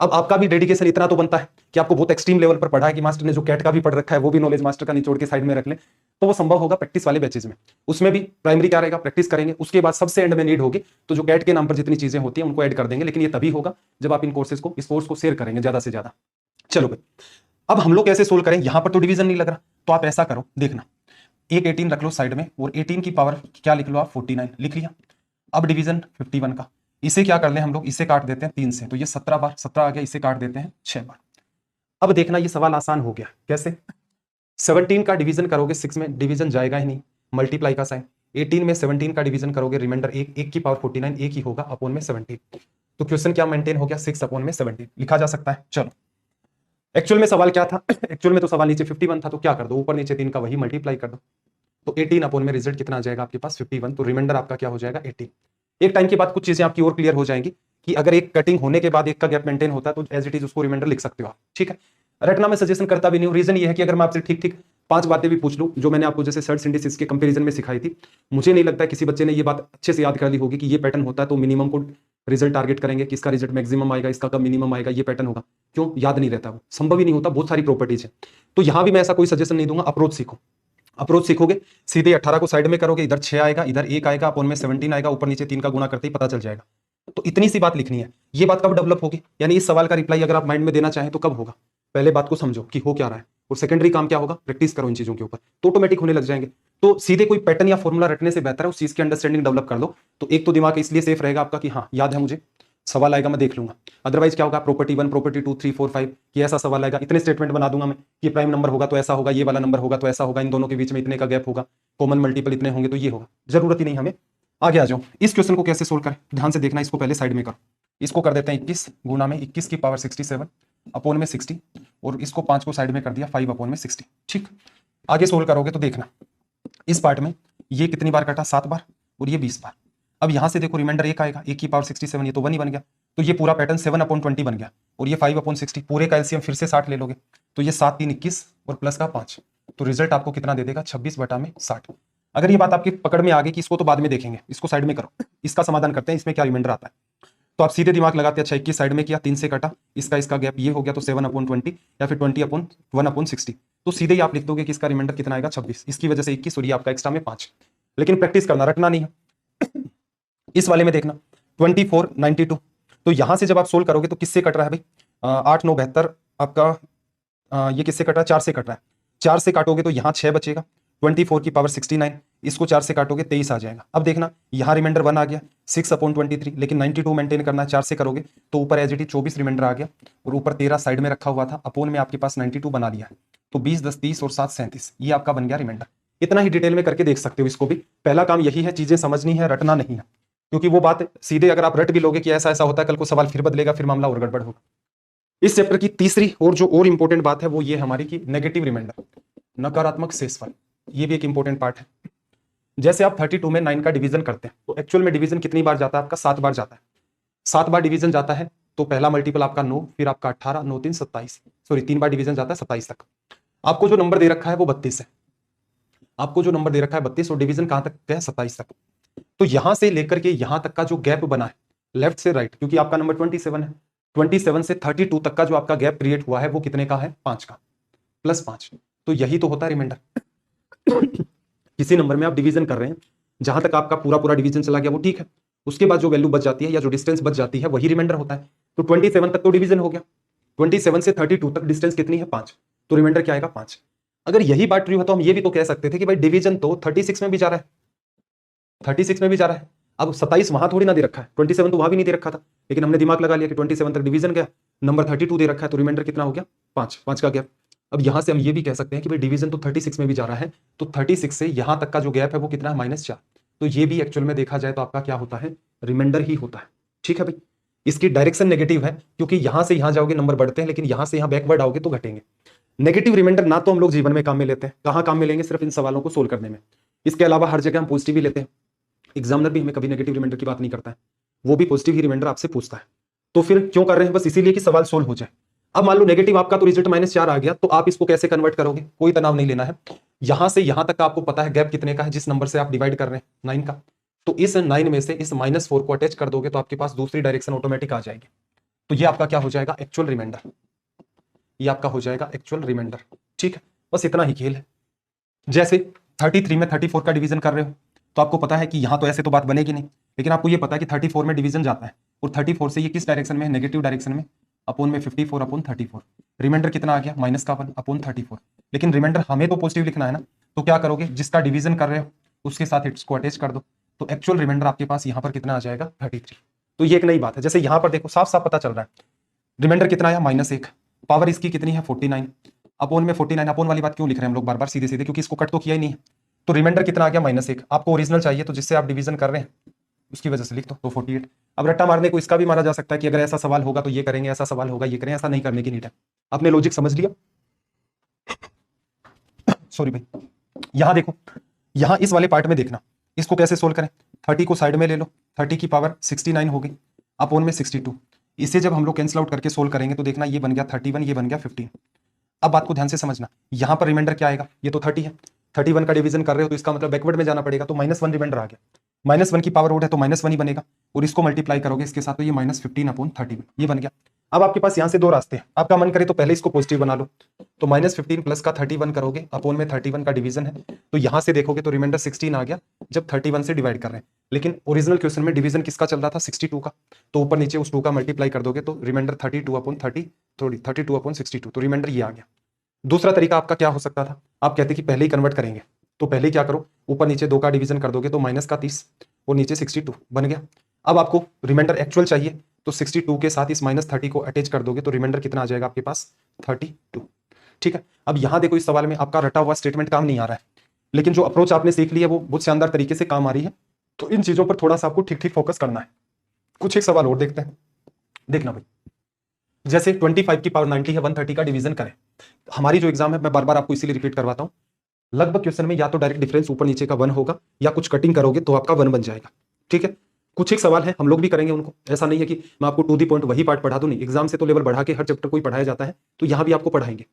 अब आपका भी डेडिकेशन इतना तो बनता है कि आपको बहुत एक्सट्रीम लेवल पर पढ़ा है कि मास्टर ने जो कैट का भी पढ़ रखा है वो भी नॉलेज मास्टर का निचोड़ के साइड में रख ले, तो वो संभव होगा प्रैक्टिस वाले बैचेज में। उसमें भी प्राइमरी क्या रहेगा? प्रैक्टिस करेंगे, उसके बाद सबसे एंड में नीड होगी तो जो कैट के नाम पर जितनी चीजें होती हैं उनको ऐड कर देंगे, लेकिन ये तभी होगा जब आप इन कोर्सेज को, इस कोर्स को शेयर करेंगे ज्यादा से ज्यादा। चलो भाई, अब हम लोग कैसे सोल्व करें? यहां पर तो डिवीजन नहीं लग रहा, तो आप ऐसा करो, देखना, एक 18 रख लो साइड में और 18 की पावर क्या लिख लो आप? 49 लिख लिया। अब डिवीजन 51 का, इसे क्या कर लें हम लोग? इसे काट देते हैं 3 से, तो ये 17 बार, 17 आ गया, इसे काट देते हैं 6 बार। अब देखना ये सवाल आसान हो गया। कैसे? 17 का डिवीजन करोगे 6 में, डिवीजन जाएगा ही नहीं, मल्टीप्लाई का साइन। 18 में 17 का डिवीजन करोगे, रिमाइंडर 1 की पावर 49, एक ही होगा अपॉन में 17। तो क्वेश्चन क्या मेंटेन हो गया? 6/17 लिखा जा सकता है। चलो, एक्चुअल में सवाल क्या था? एक्चुअल में तो सवाल नीचे 51 था, तो क्या कर दो? ऊपर नीचे 3 का वही मल्टीप्लाई कर दो, तो 18 अपॉन में रिजल्ट कितना आ जाएगा आपके पास? 51। तो रिमाइंडर आपका क्या हो जाएगा? 18। एक टाइम के बाद कुछ चीजें आपकी और क्लियर हो जाएंगी कि अगर एक कटिंग होने के बाद एक का गैप मेंटेन होता है तो एज इट इज उसको रिमाइंडर लिख सकते हो आप। ठीक है, रटना मैं सजेशन करता भी नहीं हूं। रीजन ये है कि अगर मैं आपसे ठीक ठीक 5 बातें भी पूछ लूं जो मैंने आपको जैसे सर्च इंडिसेस के कंपैरिजन में सिखाई थी, मुझे नहीं लगता किसी बच्चे ने ये बात अच्छे से याद कर ली होगी कि ये पैटर्न होता है तो मिनिमम को रिजल्ट टारगेट करेंगे, किसका रिजल्ट मैक्सिमम आएगा, इसका कब मिनिमम आएगा, ये पैटर्न होगा। क्यों याद नहीं रहता? वो संभव ही नहीं होता, बहुत सारी प्रॉपर्टीज है। तो यहां भी मैं ऐसा कोई सजेशन नहीं दूंगा, अप्रोच सीखो। अप्रोच सीखोगे, सीधे 18 को साइड में करोगे, इधर 6 आएगा, इधर 1 आएगा, अपॉन में 17 आएगा, ऊपर नीचे 3 का गुणा करते ही पता चल जाएगा। तो इतनी सी बात लिखनी है। ये बात कब डेवलप होगी? यानी इस सवाल का रिप्लाई अगर आप माइंड में देना चाहें तो कब होगा? पहले बात को समझो कि हो क्या रहा है, और सेकेंडरी काम क्या होगा? प्रैक्टिस करो इन चीजों के ऊपर, तो ऑटोमेटिक होने लग जाएंगे। तो सीधे कोई पैटर्न या फॉर्मूला रटने से बेहतर है उस चीज की अंडरस्टैंडिंग डेवलप कर लो। तो एक तो दिमाग इसलिए सेफ रहेगा आपका कि हाँ याद है मुझे, सवाल आएगा मैं देख लूंगा। अदरवाइज क्या होगा? प्रॉपर्टी 1, प्रॉपर्टी 2, 3, 4, 5 कि ऐसा सवाल आएगा, इतने स्टेटमेंट बना दूंगा मैं कि प्राइम नंबर होगा तो ऐसा होगा, ये वाला नंबर होगा तो ऐसा होगा, इन दोनों के बीच में इतने का गैप होगा, कॉमन मल्टीपल इतने होंगे तो ये होगा। जरूरत ही नहीं हमें। आगे आ जाओ, इस क्वेश्चन को कैसे सोल्व करें ध्यान से देखना। इसको पहले साइड में करो, इसको कर देते हैं 21 गुना में 21 की पावर 67 अपोन में 60 और इसको 5 को साइड में कर दिया 5 अपोन में 60। ठीक, आगे सोल्व करोगे तो देखना इस पार्ट में ये कितनी बार कटा 7 बार और ये 20 बार। अब यहां से देखो रिमाइंडर 1 आएगा, 1 की पावर 67, ये तो 1 ही बन गया। तो ये पूरा पैटर्न 7 अपॉन 20 बन गया और ये 5 अपॉन 60, पूरे का एलसीएम फिर से 60 ले लोगे तो ये 7 3 21 और प्लस का 5, तो रिजल्ट आपको कितना दे देगा 26/60। अगर ये बात आपकी पकड़ में आ गई कि इसको तो बाद में देखेंगे, इसको साइड में करो, इसका समाधान करते हैं, इसमें क्या रिमाइंडर आता है। तो आप सीधे दिमाग लगाते हैं, अच्छा 21 साइड में किया, 3 से कटा, इसका गैप ये हो गया तो 7 अपॉन 20 या फिर 20 अपॉन 1 अपॉन 60, तो सीधे ही आप लिख दोगे कि इसका रिमाइंडर कितना आएगा 26, इसकी वजह से 21 और ये आपका एक्स्ट्रा में 5। लेकिन प्रैक्टिस करना, रटना नहीं है। इस वाले में देखना 24 92, तो यहां से जब आप सोल्व करोगे तो किससे कट रहा है भाई 8 9 72 आपका ये किससे कट रहा है 4 से कट रहा है। 4 से काटोगे तो यहाँ 6 बचेगा, 24 की पावर 69, इसको 4 से काटोगे 23 आ जाएगा। अब देखना यहाँ रिमाइंडर 1 आ गया 6 अपॉन 23, लेकिन 92 मेंटेन करना है, 4 से करोगे तो ऊपर एज इट इज 24 रिमाइंडर आ गया और ऊपर 13 साइड में रखा हुआ था, अपोन में आपके पास 92 बना लिया है, तो 20 10 30 और 7 37, ये आपका बन गया रिमाइंडर। इतना ही डिटेल में करके देख सकते हो इसको भी। पहला काम यही है, चीजें समझनी है, रटना नहीं है, क्योंकि वो बात सीधे अगर आप रट भी लोगे कि ऐसा ऐसा होता है, कल को सवाल फिर बदलेगा, फिर मामला और गड़बड़ होगा। इस चैप्टर की तीसरी और जो और इंपॉर्टेंट बात है वो ये हमारी की नेगेटिव रिमाइंडर, नकारात्मक शेषफल, ये भी एक इंपॉर्टेंट पार्ट है। जैसे आप 32 में 9 का डिवीजन करते हैं तो एक्चुअल में डिवीजन कितनी बार जाता है आपका 7 बार जाता है। 7 बार डिवीजन जाता है तो पहला मल्टीपल आपका 9, फिर आपका 18, 9 3 27, सॉरी 3 बार डिवीजन जाता है 27 तक। आपको जो नंबर दे रखा है वो 32 है, आपको जो नंबर दे रखा है 32 और डिवीजन कहां तक है 27 तक। तो यहां से लेकर के यहां तक का जो गैप बना है लेफ्ट से राइट, क्योंकि आपका नंबर 27 है, 27 से 32 तक का जो आपका गैप क्रिएट हुआ है वो कितने का है 5 का, प्लस 5, तो यही तो होता है रिमाइंडर। किसी नंबर में आप डिवीजन कर रहे हैं, जहां तक आपका पूरा पूरा डिवीजन चला गया वो ठीक है, उसके बाद जो वैल्यू बच जाती है या जो डिस्टेंस बच जाती है वही रिमाइंडर होता है। तो 27 तक तो डिवीजन हो गया, 27 से 32 तक डिस्टेंस कितनी है 5, तो रिमाइंडर क्या आएगा 5। अगर यही बात ट्रू है तो हम ये भी तो कह सकते थे कि भाई डिवीजन तो 36 में भी जा रहा है, 36 में भी जा रहा है। अब 27 वहां थोड़ी ना दे रखा है, 27 तो वहां भी नहीं दे रखा था, लेकिन हमने दिमाग लगा लिया कि 27 तक डिवीजन गया, नंबर 32 दे रखा है, तो रिमाइंडर कितना हो गया 5, 5 का गैप। अब यहां से हम ये भी कह सकते हैं कि भाई डिवीजन तो 36 में भी जा रहा है, तो 36 से यहां तक का जो गैप है वो कितना है -4, तो ये भी एक्चुअल में देखा जाए तो आपका क्या होता है रिमाइंडर ही होता है। ठीक है भाई, इसकी डायरेक्शन नेगेटिव है क्योंकि यहां से यहां जाओगे नंबर बढ़ते हैं, लेकिन यहां से यहां बैकवर्ड आओगे तो घटेंगे। नेगेटिव रिमाइंडर ना तो हम लोग जीवन में काम में लेते हैं, कहां काम में लेंगे, सिर्फ इन सवालों को सोल्व करने में। इसके अलावा हर जगह हम पॉजिटिव ही लेते हैं, एग्जामिनर भी हमें कभी नेगेटिव रिमाइंडर की बात नहीं करता है, वो भी पॉजिटिव ही रिमाइंडर आपसे पूछता है। तो फिर क्यों कर रहे हैं, बस इसीलिए कि सवाल सोल्व हो जाए। अब मान लो नेगेटिव आपका तो रिजल्ट -4 आ गया, तो आप इसको कैसे कन्वर्ट करोगे, कोई तनाव नहीं लेना है। यहां से यहां तक का आपको पता है गैप कितने का है, जिस नंबर से आप डिवाइड कर रहे हैं 9 का, तो इस 9 में से इस -4 को अटैच कर दोगे तो आपके पास दूसरी डायरेक्शन ऑटोमेटिक आ जाएगी, तो ये आपका क्या हो जाएगा एक्चुअल रिमाइंडर, ये आपका हो जाएगा एक्चुअल रिमाइंडर। ठीक है, बस इतना ही खेल है। जैसे 33 में 34 का डिवीजन कर रहे हो तो आपको पता है कि यहां तो ऐसे तो बात बनेगी नहीं, लेकिन आपको ये पता है कि 34 में डिवीजन जाता है और 34 से ये किस डायरेक्शन में है, नेगेटिव डायरेक्शन में, अपोन में 54 अपॉन 34, रिमाइंडर कितना आ गया -1 अपॉन 34, लेकिन रिमाइंडर हमें तो पॉजिटिव लिखना है ना, तो क्या करोगे जिसका डिवीजन कर रहे हो उसके साथ इसको अटैच कर दो, तो एक्चुअल रिमाइंडर आपके पास यहाँ पर कितना आ जाएगा 33। तो ये एक नई बात है, जैसे यहाँ पर देखो साफ साफ पता चल रहा है रिमाइंडर कितना आया -1, पावर इसकी कितनी है 49, अपोन में 49, अपोन वाली बात क्यों लिख रहे हैं हम लोग बार बार सीधे सीधे, क्योंकि इसको कट तो किया ही नहीं है। तो रिमाइंडर कितना आ गया -1, आपको ओरिजिनल चाहिए तो जिससे आप डिवीजन कर रहे हैं उसकी वजह से लिख दो, तो 48। अब रट्टा मारने को इसका भी मारा जा सकता है कि अगर ऐसा सवाल होगा तो ये करेंगे, ऐसा सवाल होगा ये करें, ऐसा नहीं करने की नीड है। आपने लॉजिक समझ लिया, सॉरी भाई। यहां देखो, यहां इस वाले पार्ट में देखना इसको कैसे सोल्व करें। 30 को साइड में ले लो, 30 की पावर 69 हो गई, अपोन में 62, इसे जब हम लोग कैंसिल आउट करके सोल्व करेंगे तो देखना ये बन गया 31, ये बन गया 15। अब बात को ध्यान से समझना, यहां पर रिमाइंडर क्या आएगा, ये तो 30 है, 31 का डिवीजन कर रहे हो तो इसका मतलब बैकवर्ड में जाना पड़ेगा, तो -1 रिमाइंडर आ गया, -1 की पावर ओड है तो -1 ही बनेगा, और इसको मल्टीप्लाई करोगे इसके साथ तो ये -15 अपॉन 31, ये बन गया। अब आपके पास यहां से दो रास्ते हैं, आपका मन करे तो पहले इसको पॉजिटिव बना लो, तो -15 प्लस का 31 करोगे, अपोन में 31 का डिवीजन है, तो यहां से देखोगे तो रिमाइंडर 16 आ गया जब 31 से डिवाइड कर रहे हैं, लेकिन ओरिजिनल क्वेश्चन में डिवीजन किसका चल रहा था 62 का, तो ऊपर नीचे उस 2 का मल्टीप्लाई कर दोगे तो रिमाइंडर 32 अपॉन 62, तो रिमाइंडर ये आ गया। दूसरा तरीका आपका क्या हो सकता था, आप कहते कि पहले ही कन्वर्ट करेंगे, तो पहले क्या करो ऊपर नीचे 2 का डिवीजन कर दोगे तो -30 और नीचे 62 बन गया। अब आपको रिमाइंडर एक्चुअल चाहिए तो 62 के साथ इस -30 को अटैच कर दोगे तो रिमाइंडर कितना आ जाएगा आपके पास 32। ठीक है, अब यहां देखो इस सवाल में आपका रटा हुआ स्टेटमेंट काम नहीं आ रहा है, लेकिन जो अप्रोच आपने सीख ली है वो बहुत शानदार तरीके से काम आ रही है, तो इन चीजों पर थोड़ा सा आपको ठीक ठीक फोकस करना है। कुछ एक सवाल और देखते हैं, देखना भाई। जैसे 25 की पावर 90 है, 130 का डिवीजन करें। हमारी जो एग्जाम है, मैं बार बार आपको इसीलिए रिपीट करवाता हूं, लगभग क्वेश्चन में या तो डायरेक्ट डिफरेंस ऊपर नीचे का 1 होगा, या कुछ कटिंग करोगे तो आपका 1 बन जाएगा। ठीक है, कुछ एक सवाल है हम लोग भी करेंगे उनको, ऐसा नहीं है कि मैं आपको टू दी पॉइंट वही पार्ट पढ़ा दूं, नहीं, एग्जाम से तो लेवल बढ़ा के हर चैप्टर को ही पढ़ाया जाता है, तो यहां भी आपको पढ़ाएंगे।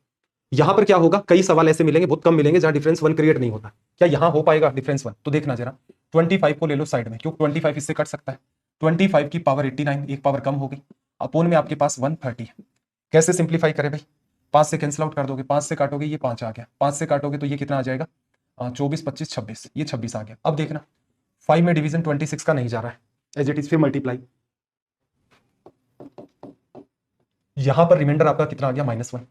यहां पर क्या होगा, कई सवाल ऐसे मिलेंगे, बहुत कम मिलेंगे जहां डिफरेंस 1 क्रिएट नहीं होता। क्या यहां हो पाएगा डिफरेंस 1? तो देखना जरा, 25 को ले लो साइड में, क्यों 25 इससे कट सकता है, 25 की पावर 89, एक पावर कम हो गई, अपोन में आपके पास 130 है। कैसे सिंप्लीफाई करें भाई, 5 से कैंसिल आउट कर दोगे, 5 से काटोगे ये 5 आ गया, 5 से काटोगे तो ये कितना आ जाएगा, 24, 25, 26, ये 26 आ गया। अब देखना 5 में डिवीजन 26 का नहीं जा रहा है, एज इट इज, फिर मल्टीप्लाई, यहां पर रिमाइंडर आपका कितना आ गया, -1,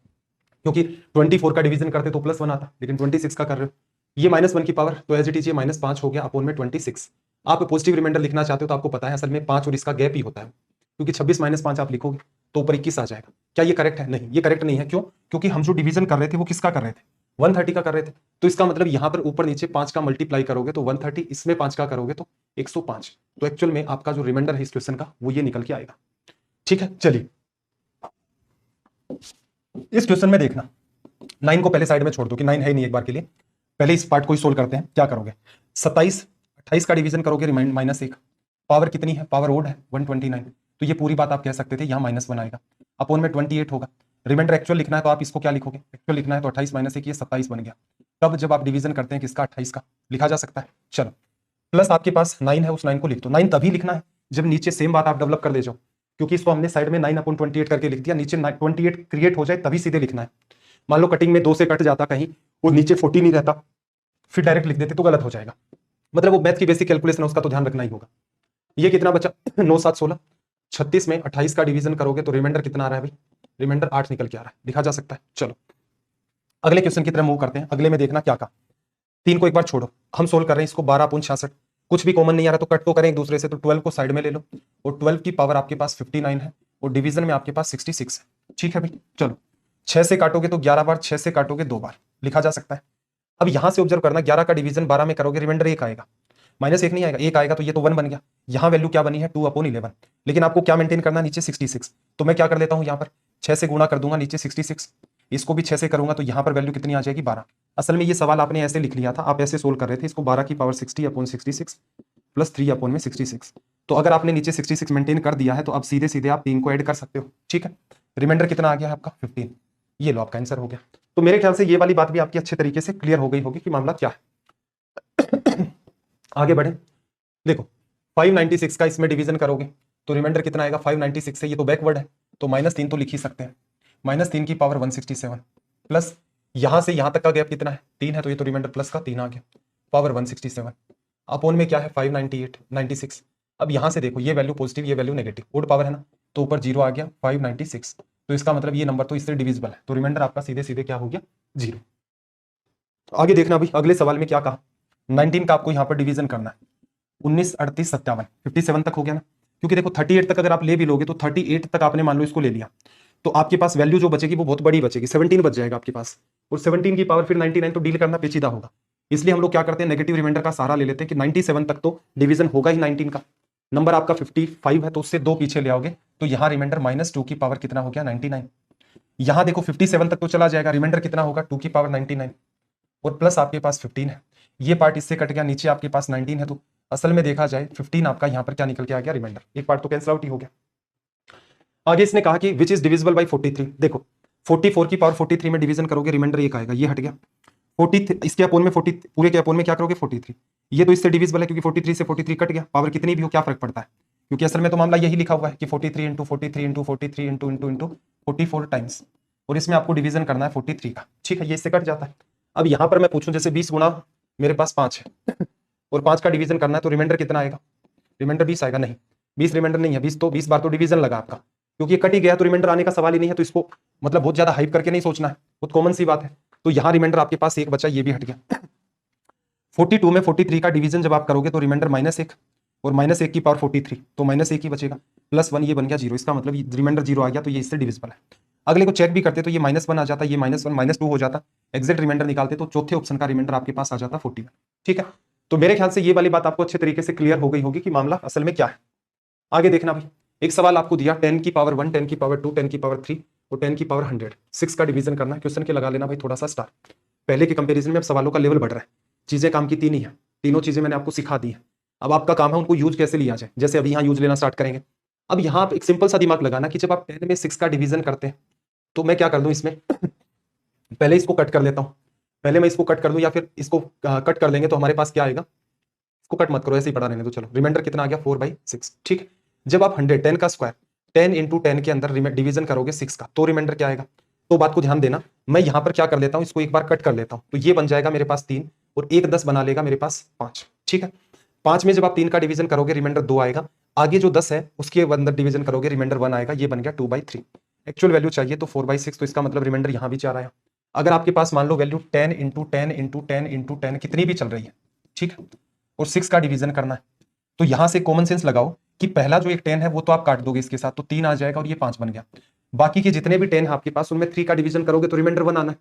क्योंकि 24 का डिवीजन करते तो +1 आता, लेकिन 26 का कर रहे हो, ये -1 की पावर, तो एज इट इज ये -5 हो गया अपोन में 26। आप पॉजिटिव रिमाइंडर लिखना चाहते हो तो आपको पता है असल में 5 और इसका गैप ही होता है, क्योंकि 26 - 5 आप लिखोगे तो ऊपर 21 आ जाएगा। क्या ये करेक्ट है? नहीं, ये करेक्ट नहीं है। क्यों? क्योंकि हम जो डिवीजन कर रहे थे वो किसका कर रहे थे, 130 का कर रहे थे। तो इसका मतलब यहां पर ऊपर नीचे 5 का मल्टीप्लाई करोगे तो 130, इसमें 5 का करोगे तो 105। तो एक्चुअल में आपका जो रिमाइंडर है इस क्वेश्चन का वो ये निकल के आएगा। ठीक है, चलिए इस क्वेश्चन में देखना, 9 को पहले साइड में छोड़ दो कि 9 है ही नहीं एक बार के लिए, पहले इस पार्ट को ही सोल्व करते हैं। क्या करोगे, 27 28 का डिवीजन करोगे, -1, पावर कितनी है, पावर ओड है 129, तो ये पूरी बात आप कह सकते थे यहाँ -1 आएगा, अपोन में 28 होगा। रिमाइंडर एक्चुअल लिखना है तो आप इसको क्या लिखोगे, एक्चुअल लिखना है तो 28 - 1 ये 27 बन गया। तब जब आप डिवीजन करते हैं किसका, 28 का, लिखा जा सकता है। चलो, प्लस आपके पास 9 है, उस 9 को लिख दो। 9 तभी लिखना है जब नीचे सेम बात आप डेवलप कर दे जाओ, क्योंकि इसको हमने साइड में 9/28 करके लिख दिया, नीचे 28 क्रिएट हो जाए तभी सीधे लिखना है। मान लो कटिंग में 2 से कट जाता कहीं और नीचे 40 नहीं रहता, फिर डायरेक्ट लिख देते तो गलत हो जाएगा। मतलब वो मैथ की बेसिक कैलकुलेशन है, उसका तो ध्यान रखना ही होगा। ये कितना बचा, 9 7 16, 36 में 28 का डिवीजन करोगे तो रिमाइंडर कितना आ रहा है भाई, रिमाइंडर 8 निकल के आ रहा है, लिखा जा सकता है। चलो अगले क्वेश्चन की तरफ मूव करते हैं। अगले में देखना क्या कहा, 3 को एक बार छोड़ो, हम सोल्व कर रहे हैं इसको, 12/66, कुछ भी कॉमन नहीं आ रहा तो कट तो करें एक दूसरे से, तो 12 को साइड में ले लो, और 12 की पावर आपके पास 59 है, और डिवीजन में आपके पास 66 है। ठीक है भाई, चलो 6 से काटोगे तो 11 बार, 6 से काटोगे 2 बार, लिखा जा सकता है। अब यहां से ऑब्जर्व करना, 11 का डिवीजन 12 में करोगे, रिमाइंडर 1 आएगा, -1 नहीं आएगा, 1 आएगा, तो ये तो 1 बन गया। यहां वैल्यू क्या बनी है, 2/11, लेकिन आपको क्या मेंटेन करना, नीचे 66, तो मैं क्या कर लेता हूं, यहां पर 6 से गुणा कर दूंगा, नीचे 66, इसको भी 6 से करूंगा तो यहां पर वैल्यू कितनी आ जाएगी, 12। असल में ये सवाल आपने ऐसे लिख लिया था, आप ऐसे सोल्व कर रहे थे इसको, 12 की पावर 60/66 प्लस 3/66। तो अगर आपने नीचे 66 मेंटेन कर दिया है तो अब सीधे सीधे आप 3 को ऐड कर सकते हो। ठीक है, रिमाइंडर कितना आ गया है आपका, 15, ये लो आपका आंसर हो गया। तो मेरे ख्याल से ये वाली बात भी आपकी अच्छे तरीके से क्लियर हो गई होगी कि मामला क्या है। आगे बढ़े, देखो 596 का इसमें डिवीजन करोगे तो रिमाइंडर कितना आएगा, 596 से, ये तो बैकवर्ड है तो -3 तो लिख ही सकते हैं, -3 की पावर 167, प्लस यहां से यहां तक का गैप कितना है, 3 है, तो ये तो रिमाइंडर प्लस का 3 आ गया, पावर 167, अपोन में क्या है 598 96। अब यहां से देखो ये वैल्यू पॉजिटिव, ये वैल्यू नेगेटिव, ओड पावर है ना, तो ऊपर 0 आ गया, 596, तो इसका मतलब ये नंबर तो इससे डिविजिबल है, तो रिमाइंडर आपका सीधे सीधे क्या हो गया, 0। आगे देखना भाई, अगले सवाल में क्या कहा, 19 का आपको यहां पर डिवीजन करना है, 19 38 57, 57 तक हो गया ना, क्योंकि देखो 38 तक अगर आप ले भी लोगे तो 38 तक आपने मान लो इसको ले लिया, तो आपके पास वैल्यू जो बचेगी वो बहुत बड़ी बचेगी, 17 बच जाएगा आपके पास, और 17 की पावर फिर 99, तो डील करना पेचीदा होगा। इसलिए हम लोग क्या करते हैं, नेगेटिव रिमाइंडर का सहारा ले लेते हैं कि 97 तक तो डिवीजन होगा ही 19 का, नंबर आपका 55 है तो उससे 2 पीछे ले आओगे, तो यहां रिमाइंडर -2 की पावर कितना हो गया, 99। यहां देखो 57 तक तो चला जाएगा, रिमाइंडर कितना होगा, 2 की पावर 99, और प्लस आपके पास 15 है, ये पार्ट इससे कट गया, नीचे आपके पास 19 है, तो असल में देखा जाए 15 आपका यहां पर क्या निकल के आ गया, रिमाइंडर, एक पार्ट तो कैंसिल आउट ही हो गया। आगे इसने कहा कि विच इज डिविजिबल बाय 43, देखो 44 की पावर 43 में डिवीजन करोगे, रिमाइंडर 1 आएगा, ये हट गया, 43 इसके अपोन में 40, पूरे के अपोन में क्या करोगे 43, ये तो इससे डिविजिबल है क्योंकि 43 से 43 कट गया, पावर कितनी भी हो क्या फर्क पड़ता है, क्योंकि असल में तो मामला यही लिखा हुआ है कि 43 × 43 × 43 × 44 टाइम्स, और इसमें आपको डिवीजन करना है 43 का। ठीक है, ये इससे कट जाता है। अब यहां पर मैं पूछूं जैसे 20 गुणा मेरे पास 5 है और 5 का डिवीजन करना है, तो रिमाइंडर कितना आएगा, रिमाइंडर 20 आएगा, नहीं 20 रिमाइंडर नहीं है, 20 बार तो डिवीजन लगा आपका, क्योंकि ये कट ही गया तो रिमाइंडर आने का सवाल ही नहीं है, तो इसको मतलब बहुत ज्यादा हाइप करके नहीं सोचना है, बहुत कॉमन सी बात है। तो यहां रिमाइंडर आपके पास 1 बचा, ये भी हट गया। 42 में 43 का डिवीजन जब आप करोगे तो रिमाइंडर -1 और -1 की पावर 43, तो -1 ही बचेगा, +1 ये बन गया 0, इसका मतलब रिमाइंडर 0 आ गया, तो ये इससे डिविजिबल है। अगले को चेक भी करते तो ये -1 आ जाता, ये -1 -2 हो जाता, एग्जैक्ट रिमाइंडर निकालते तो चौथे ऑप्शन का रिमाइंडर आपके पास आ जाता 41। ठीक है, तो मेरे ख्याल से ये वाली बात आपको अच्छे तरीके से क्लियर हो गई होगी कि मामला असल में क्या है। आगे देखना भाई, एक सवाल आपको दिया 10 की पावर 1, 10 की पावर 2, 10 की पावर 3 और 10 की पावर 100, 6 का डिवीजन करना है। क्वेश्चन के लगा लेना भाई थोड़ा सा स्टार। पहले के कंपैरिजन में अब सवालों का लेवल बढ़ रहा है, चीजें काम की तीन ही है, तीनों चीजें मैंने आपको सिखा दी है। अब आपका काम है उनको यूज कैसे लिया जाए, जैसे अभी यहाँ यूज लेना स्टार्ट करेंगे। अब यहाँ आप एक सिंपल सा दिमाग लगाना कि जब आप 10 में 6 का डिवीजन करते हैं तो मैं क्या कर दूं इसमें पहले इसको कट कर लेता हूं, पहले मैं इसको कट कर दूं या फिर इसको कट कर लेंगे तो हमारे पास क्या आएगा, इसको कट मत करो ऐसे ही पड़ा रहने दो। चलो रिमाइंडर कितना आ गया 4/6। ठीक है, जब आप 100 10 का स्क्वायर 10 इंटू 10 के अंदर डिवीजन करोगे 6 का तो रिमाइंडर क्या आएगा। तो बात को ध्यान देना, मैं यहां पर क्या कर लेता हूं, इसको एक बार कट कर लेता हूं तो ये बन जाएगा मेरे पास 3 और एक 10 बना लेगा मेरे पास 5। ठीक है, 5 में जब आप 3 का डिवीजन करोगे रिमाइंडर 2 आएगा, आगे जो 10 है उसके अंदर डिवीजन करोगे रिमाइंडर 1 आएगा, ये बन गया 2/3। एक्चुअल वैल्यू चाहिए तो 4/6, तो इसका मतलब रिमाइंडर यहां भी 4 आया। अगर आपके पास मान low value 10 into 10 into 10 into 10 कितनी भी चल रही है, ठीक है, और 6 का डिवीजन करना है तो यहां से कॉमन सेंस लगाओ कि पहला जो एक 10 है वो तो आप काट दोगे इसके साथ, तो 3 आ जाएगा और ये 5 बन गया। बाकी के जितने भी 10 है आपके पास उनमें 3 का डिवीजन करोगे तो रिमाइंडर 1 आना है,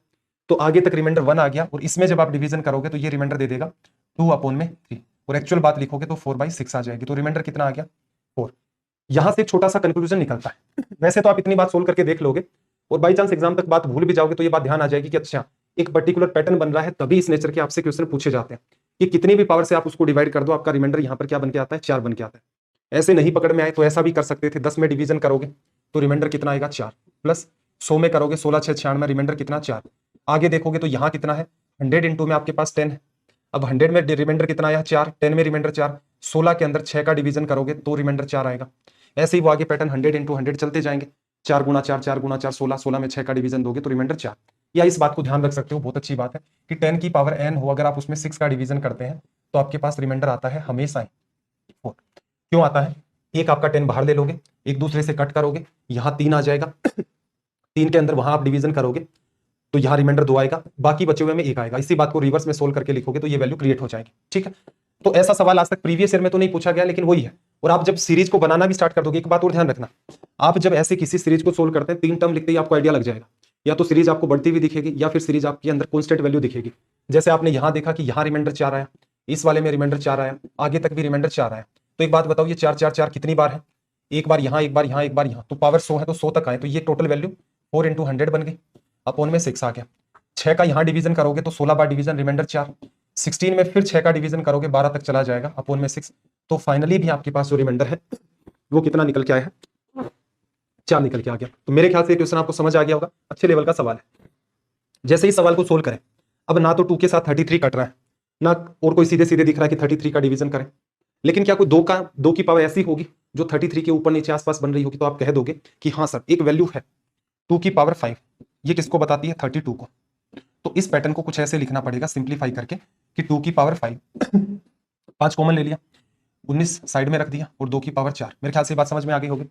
तो आगे तक रिमाइंडर 1 आ गया और इसमें जब आप डिवीजन करोगे तो ये रिमाइंडर दे देगा 2/3 और एक्चुअल बात लिखोगे तो 4/6 आ जाएगी, तो रिमाइंडर कितना आ गया 4। यहां से एक छोटा सा कंक्लूजन निकलता है। वैसे तो आप इतनी बात सोल्व करके देख लोगे और बाई चांस एग्जाम तक बात भूल भी जाओगे तो ये बात ध्यान आ जाएगी कि अच्छा एक पर्टिकुलर पैटर्न बन रहा है, तभी इस नेचर के आपसे क्वेश्चन पूछे जाते हैं कि कितनी भी पावर से आप उसको डिवाइड कर दो आपका रिमाइंडर यहां पर क्या बन के आता है 4 बन के आता है। ऐसे नहीं पकड़ में आए तो ऐसा भी कर सकते थे, 10 में डिवीजन करोगे तो रिमाइंडर कितना आएगा 4 प्लस 100 में करोगे 16 6 96 रिमाइंडर कितना 4। आगे देखोगे तो यहाँ कितना है 100 इंटू में आपके पास 10 है, अब 100 में रिमाइंडर कितना आया 4, 10 में रिमाइंडर 4, 16 के अंदर 6 का डिवीजन करोगे तो रिमाइंडर 4 आएगा। ऐसे ही वो आगे पैटर्न 100 इंटू 100 चलते जाएंगे, 4 गुना 4 4 गुना 4 16, 16 में 6 का डिवीजन दोगे तो रिमाइंडर 4। या इस बात को ध्यान रख सकते हो, बहुत अच्छी बात है कि 10 की पावर n हो, अगर आप उसमें 6 का डिवीजन करते हैं तो आपके पास रिमाइंडर आता है हमेशा 4। क्यों आता है, एक आपका 10 बाहर ले लोगे, एक दूसरे से कट करोगे, यहाँ 3 आ जाएगा 3 के अंदर वहां आप डिवीजन करोगे तो यहाँ रिमाइंडर 2 आएगा, बाकी बचे हुए में 1 आएगा। इसी बात को रिवर्स में सोल्व करके लिखोगे तो ये वैल्यू क्रिएट हो जाएगी। ठीक है, तो ऐसा सवाल आज तक प्रीवियस ईयर में तो नहीं पूछा गया लेकिन वही है। और आप जब सीरीज को बनाना भी स्टार्ट कर दोगे, एक बात और ध्यान रखना, आप जब ऐसे किसी सीरीज को सोल्व करते हैं 3 टर्म लिखते ही आपको आइडिया लग जाएगा, या तो सीरीज आपको बढ़ती हुई दिखेगी या फिर सीरीज आपके अंदर कॉन्स्टेंट वैल्यू दिखेगी। जैसे आपने यहां देखा कि यहाँ रिमाइंडर 4 आया, इस वाले में रिमाइंडर 4 आया, आगे तक भी रिमाइंडर 4 आया। तो एक बात बताओ ये 4 4 4 कितनी बार है, एक बार यहाँ, एक बार यहाँ, एक बार यहाँ, तो पावर 100 है तो 100 तक आए, तो ये टोटल वैल्यू 4 इंटू 100 बन गई, अपॉन में 6 आ गया। 6 का यहाँ डिवीजन करोगे तो 16 बार डिवीजन रिमाइंडर 4, 16 में फिर 6 का डिवीजन करोगे 12 तक चला जाएगा, अपॉन में 6। तो फाइनली भी आपके पास जो रिमाइंडर है वो कितना निकल के आया है 4 निकल के आ गया। तो मेरे ख्याल से क्वेश्चन आपको समझ आ गया होगा, अच्छे लेवल का सवाल है। जैसे ही सवाल को सोल्व करें, अब ना तो 2 के साथ 33 कट रहा है ना और कोई सीधे सीधे दिख रहा है कि 33 का डिवीजन करें, लेकिन क्या कोई 2 की पावर ऐसी होगी जो 33 के ऊपर नीचे आसपास बन रही होगी, तो आप कह दोगे कि हाँ सर एक वैल्यू है 2 की पावर 5, ये किसको बताती है 32 को। तो इस पैटर्न को कुछ ऐसे लिखना पड़ेगा सिंप्लीफाई करके कि 2 की पावर 5 5 कॉमन ले लिया, 19 साइड में रख दिया और 2 की पावर 4। मेरे ख्याल से बात समझ में आ गई होगी।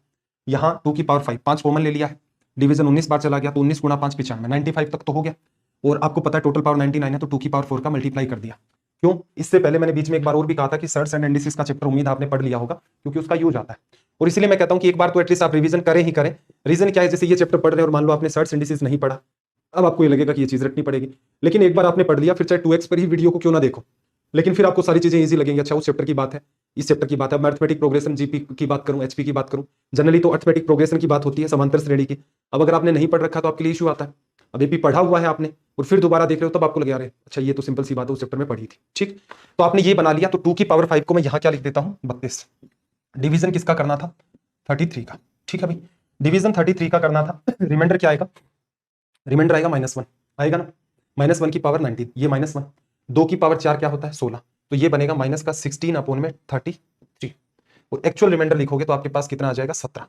यहाँ 2 की पावर 5 5 कॉमन ले लिया है, डिवीजन 19 बार चला गया तो 19 गुना 5 95, 95 तक तो हो गया। और आपको पता है टोटल पावर 99 है तो 2 की पावर 4 का मल्टीप्लाई कर दिया। क्यों, इससे पहले मैंने बीच में एक बार और भी कहा था कि सर्ट्स एंड इंडिसेस का चैप्टर उम्मीद आपने पढ़ लिया होगा क्योंकि उसका यूज आता है, और इसलिए मैं कहता हूं कि एक बार तो एटलीस्ट आप रिवीजन करें ही करें। रीजन क्या है, जैसे ये चैप्टर पढ़ रहे हैं और मान लो आपने सर्ट्स इंडिसेस नहीं पढ़ा, अब आपको ये लगेगा कि ये चीज रटनी पड़ेगी, लेकिन एक बार आपने पढ़ लिया फिर चाहे 2x पर ही वीडियो को क्यों ना देखो, लेकिन फिर आपको सारी चीजें इजी लगेंगी। अच्छा उस चैप्टर की बात है, इस चैप्टर की बात है, मैथमेटिक प्रोग्रेशन जीपी की बात करूं, एचपी की बात करूं, जनरली तो अर्थमेटिक प्रोग्रेशन की बात होती है समांतर श्रेणी की। अब अगर आपने नहीं पढ़ रखा तो आपके लिए इशू आता है, अब एपी पढ़ा हुआ है आपने और फिर दोबारा देख रहे हो तब आपको लगे अरे अच्छा ये तो सिंपल सी बात है उस चैप्टर में पढ़ी थी। ठीक, तो आपने ये बना लिया, तो 2 की पावर 5 को मैं यहाँ क्या लिख देता हूँ 32। डिवीजन किसका करना था 33 का। ठीक है भाई, डिवीजन 33 का करना था, रिमाइंडर क्या आएगा, रिमाइंडर आएगा -1 आएगा ना, -1 की पावर 19, ये -1, 2 की पावर 4 क्या होता है 16, तो ये बनेगा माइनस का 16 अपॉन में 33, और एक्चुअल रिमाइंडर लिखोगे तो आपके पास कितना आ जाएगा 17।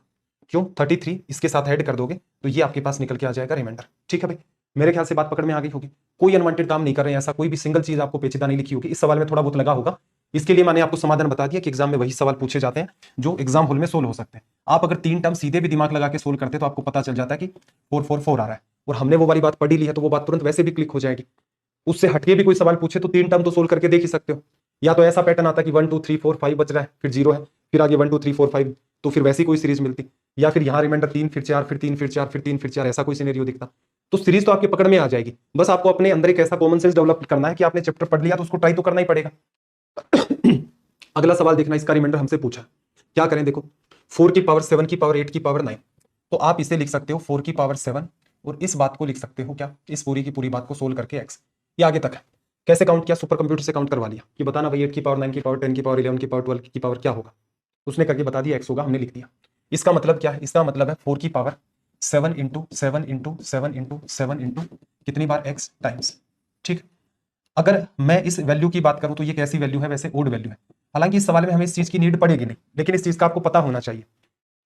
क्यों 33 इसके साथ ऐड कर दोगे तो ये आपके पास निकल के आ जाएगा रिमाइंडर। ठीक है भाई, मेरे ख्याल से बात पकड़ में आ गई होगी, कोई अनवांटेड काम नहीं कर रहे हैं, ऐसा कोई भी सिंगल चीज आपको पेचीदा नहीं लिखी होगी। इस सवाल में थोड़ा बहुत लगा होगा, इसके लिए मैंने आपको समाधान बता दिया कि एग्जाम में वही सवाल पूछे जाते हैं जो एग्जाम हॉल में सोल्व हो सकते हैं। आप अगर 3 टर्म सीधे भी दिमाग लगा के सोल्व करते तो आपको पता चल जाता है कि 4 आ रहा है, और हमने वो वाली बात पढ़ी ली है तो वो बात तुरंत वैसे भी क्लिक हो जाएगी। उससे हटके भी कोई सवाल पूछे तो 3 टर्म तो सोल्व करके देख ही सकते हो। या तो ऐसा पैटर्न आता कि 1 2 3 4 5 बच रहा है, फिर 0 है, फिर आगे 1 2 3 4 5, तो फिर वैसी कोई सीरीज मिलती, या फिर यहाँ रिमाइंडर 3 फिर 4 फिर 3 फिर 4 फिर 3 फिर 4, ऐसा कोई सिनेरियो दिखता, तो सीरीज तो आपके पकड़ में आ जाएगी। बस आपको अपने अंदर एक ऐसा कॉमन सेंस डेवलप करना है कि आपने चैप्टर पढ़ लिया तो उसको ट्राई तो करना ही पड़ेगा। अगला सवाल देखना, इसका रिमाइंडर हमसे पूछा, क्या करें देखो, 4 की पावर 7 की पावर 8 की पावर 9, तो आप इसे लिख सकते हो 4 की पावर 7 और इस बात को लिख सकते हो क्या, इस पूरी की पूरी बात को सोल्व करके x। ये आगे तक है। कैसे काउंट किया, सुपर कंप्यूटर से काउंट करवा लिया कि बताना भाई 8 की पावर 9 की पावर 10 की पावर 11 की पावर 12 की पावर क्या होगा, उसने करके बता दिया x होगा, हमने लिख दिया। इसका मतलब क्या है, इसका मतलब है 4 की power 7 into 7 into 7 into 7 into कितनी बार x टाइम्स। ठीक, अगर मैं इस वैल्यू की बात करूं तो ये कैसी वैल्यू है, वैसे ओड वैल्यू है। हालांकि इस सवाल में हमें इस चीज की नीड पड़ेगी नहीं, लेकिन इस चीज का आपको पता होना चाहिए।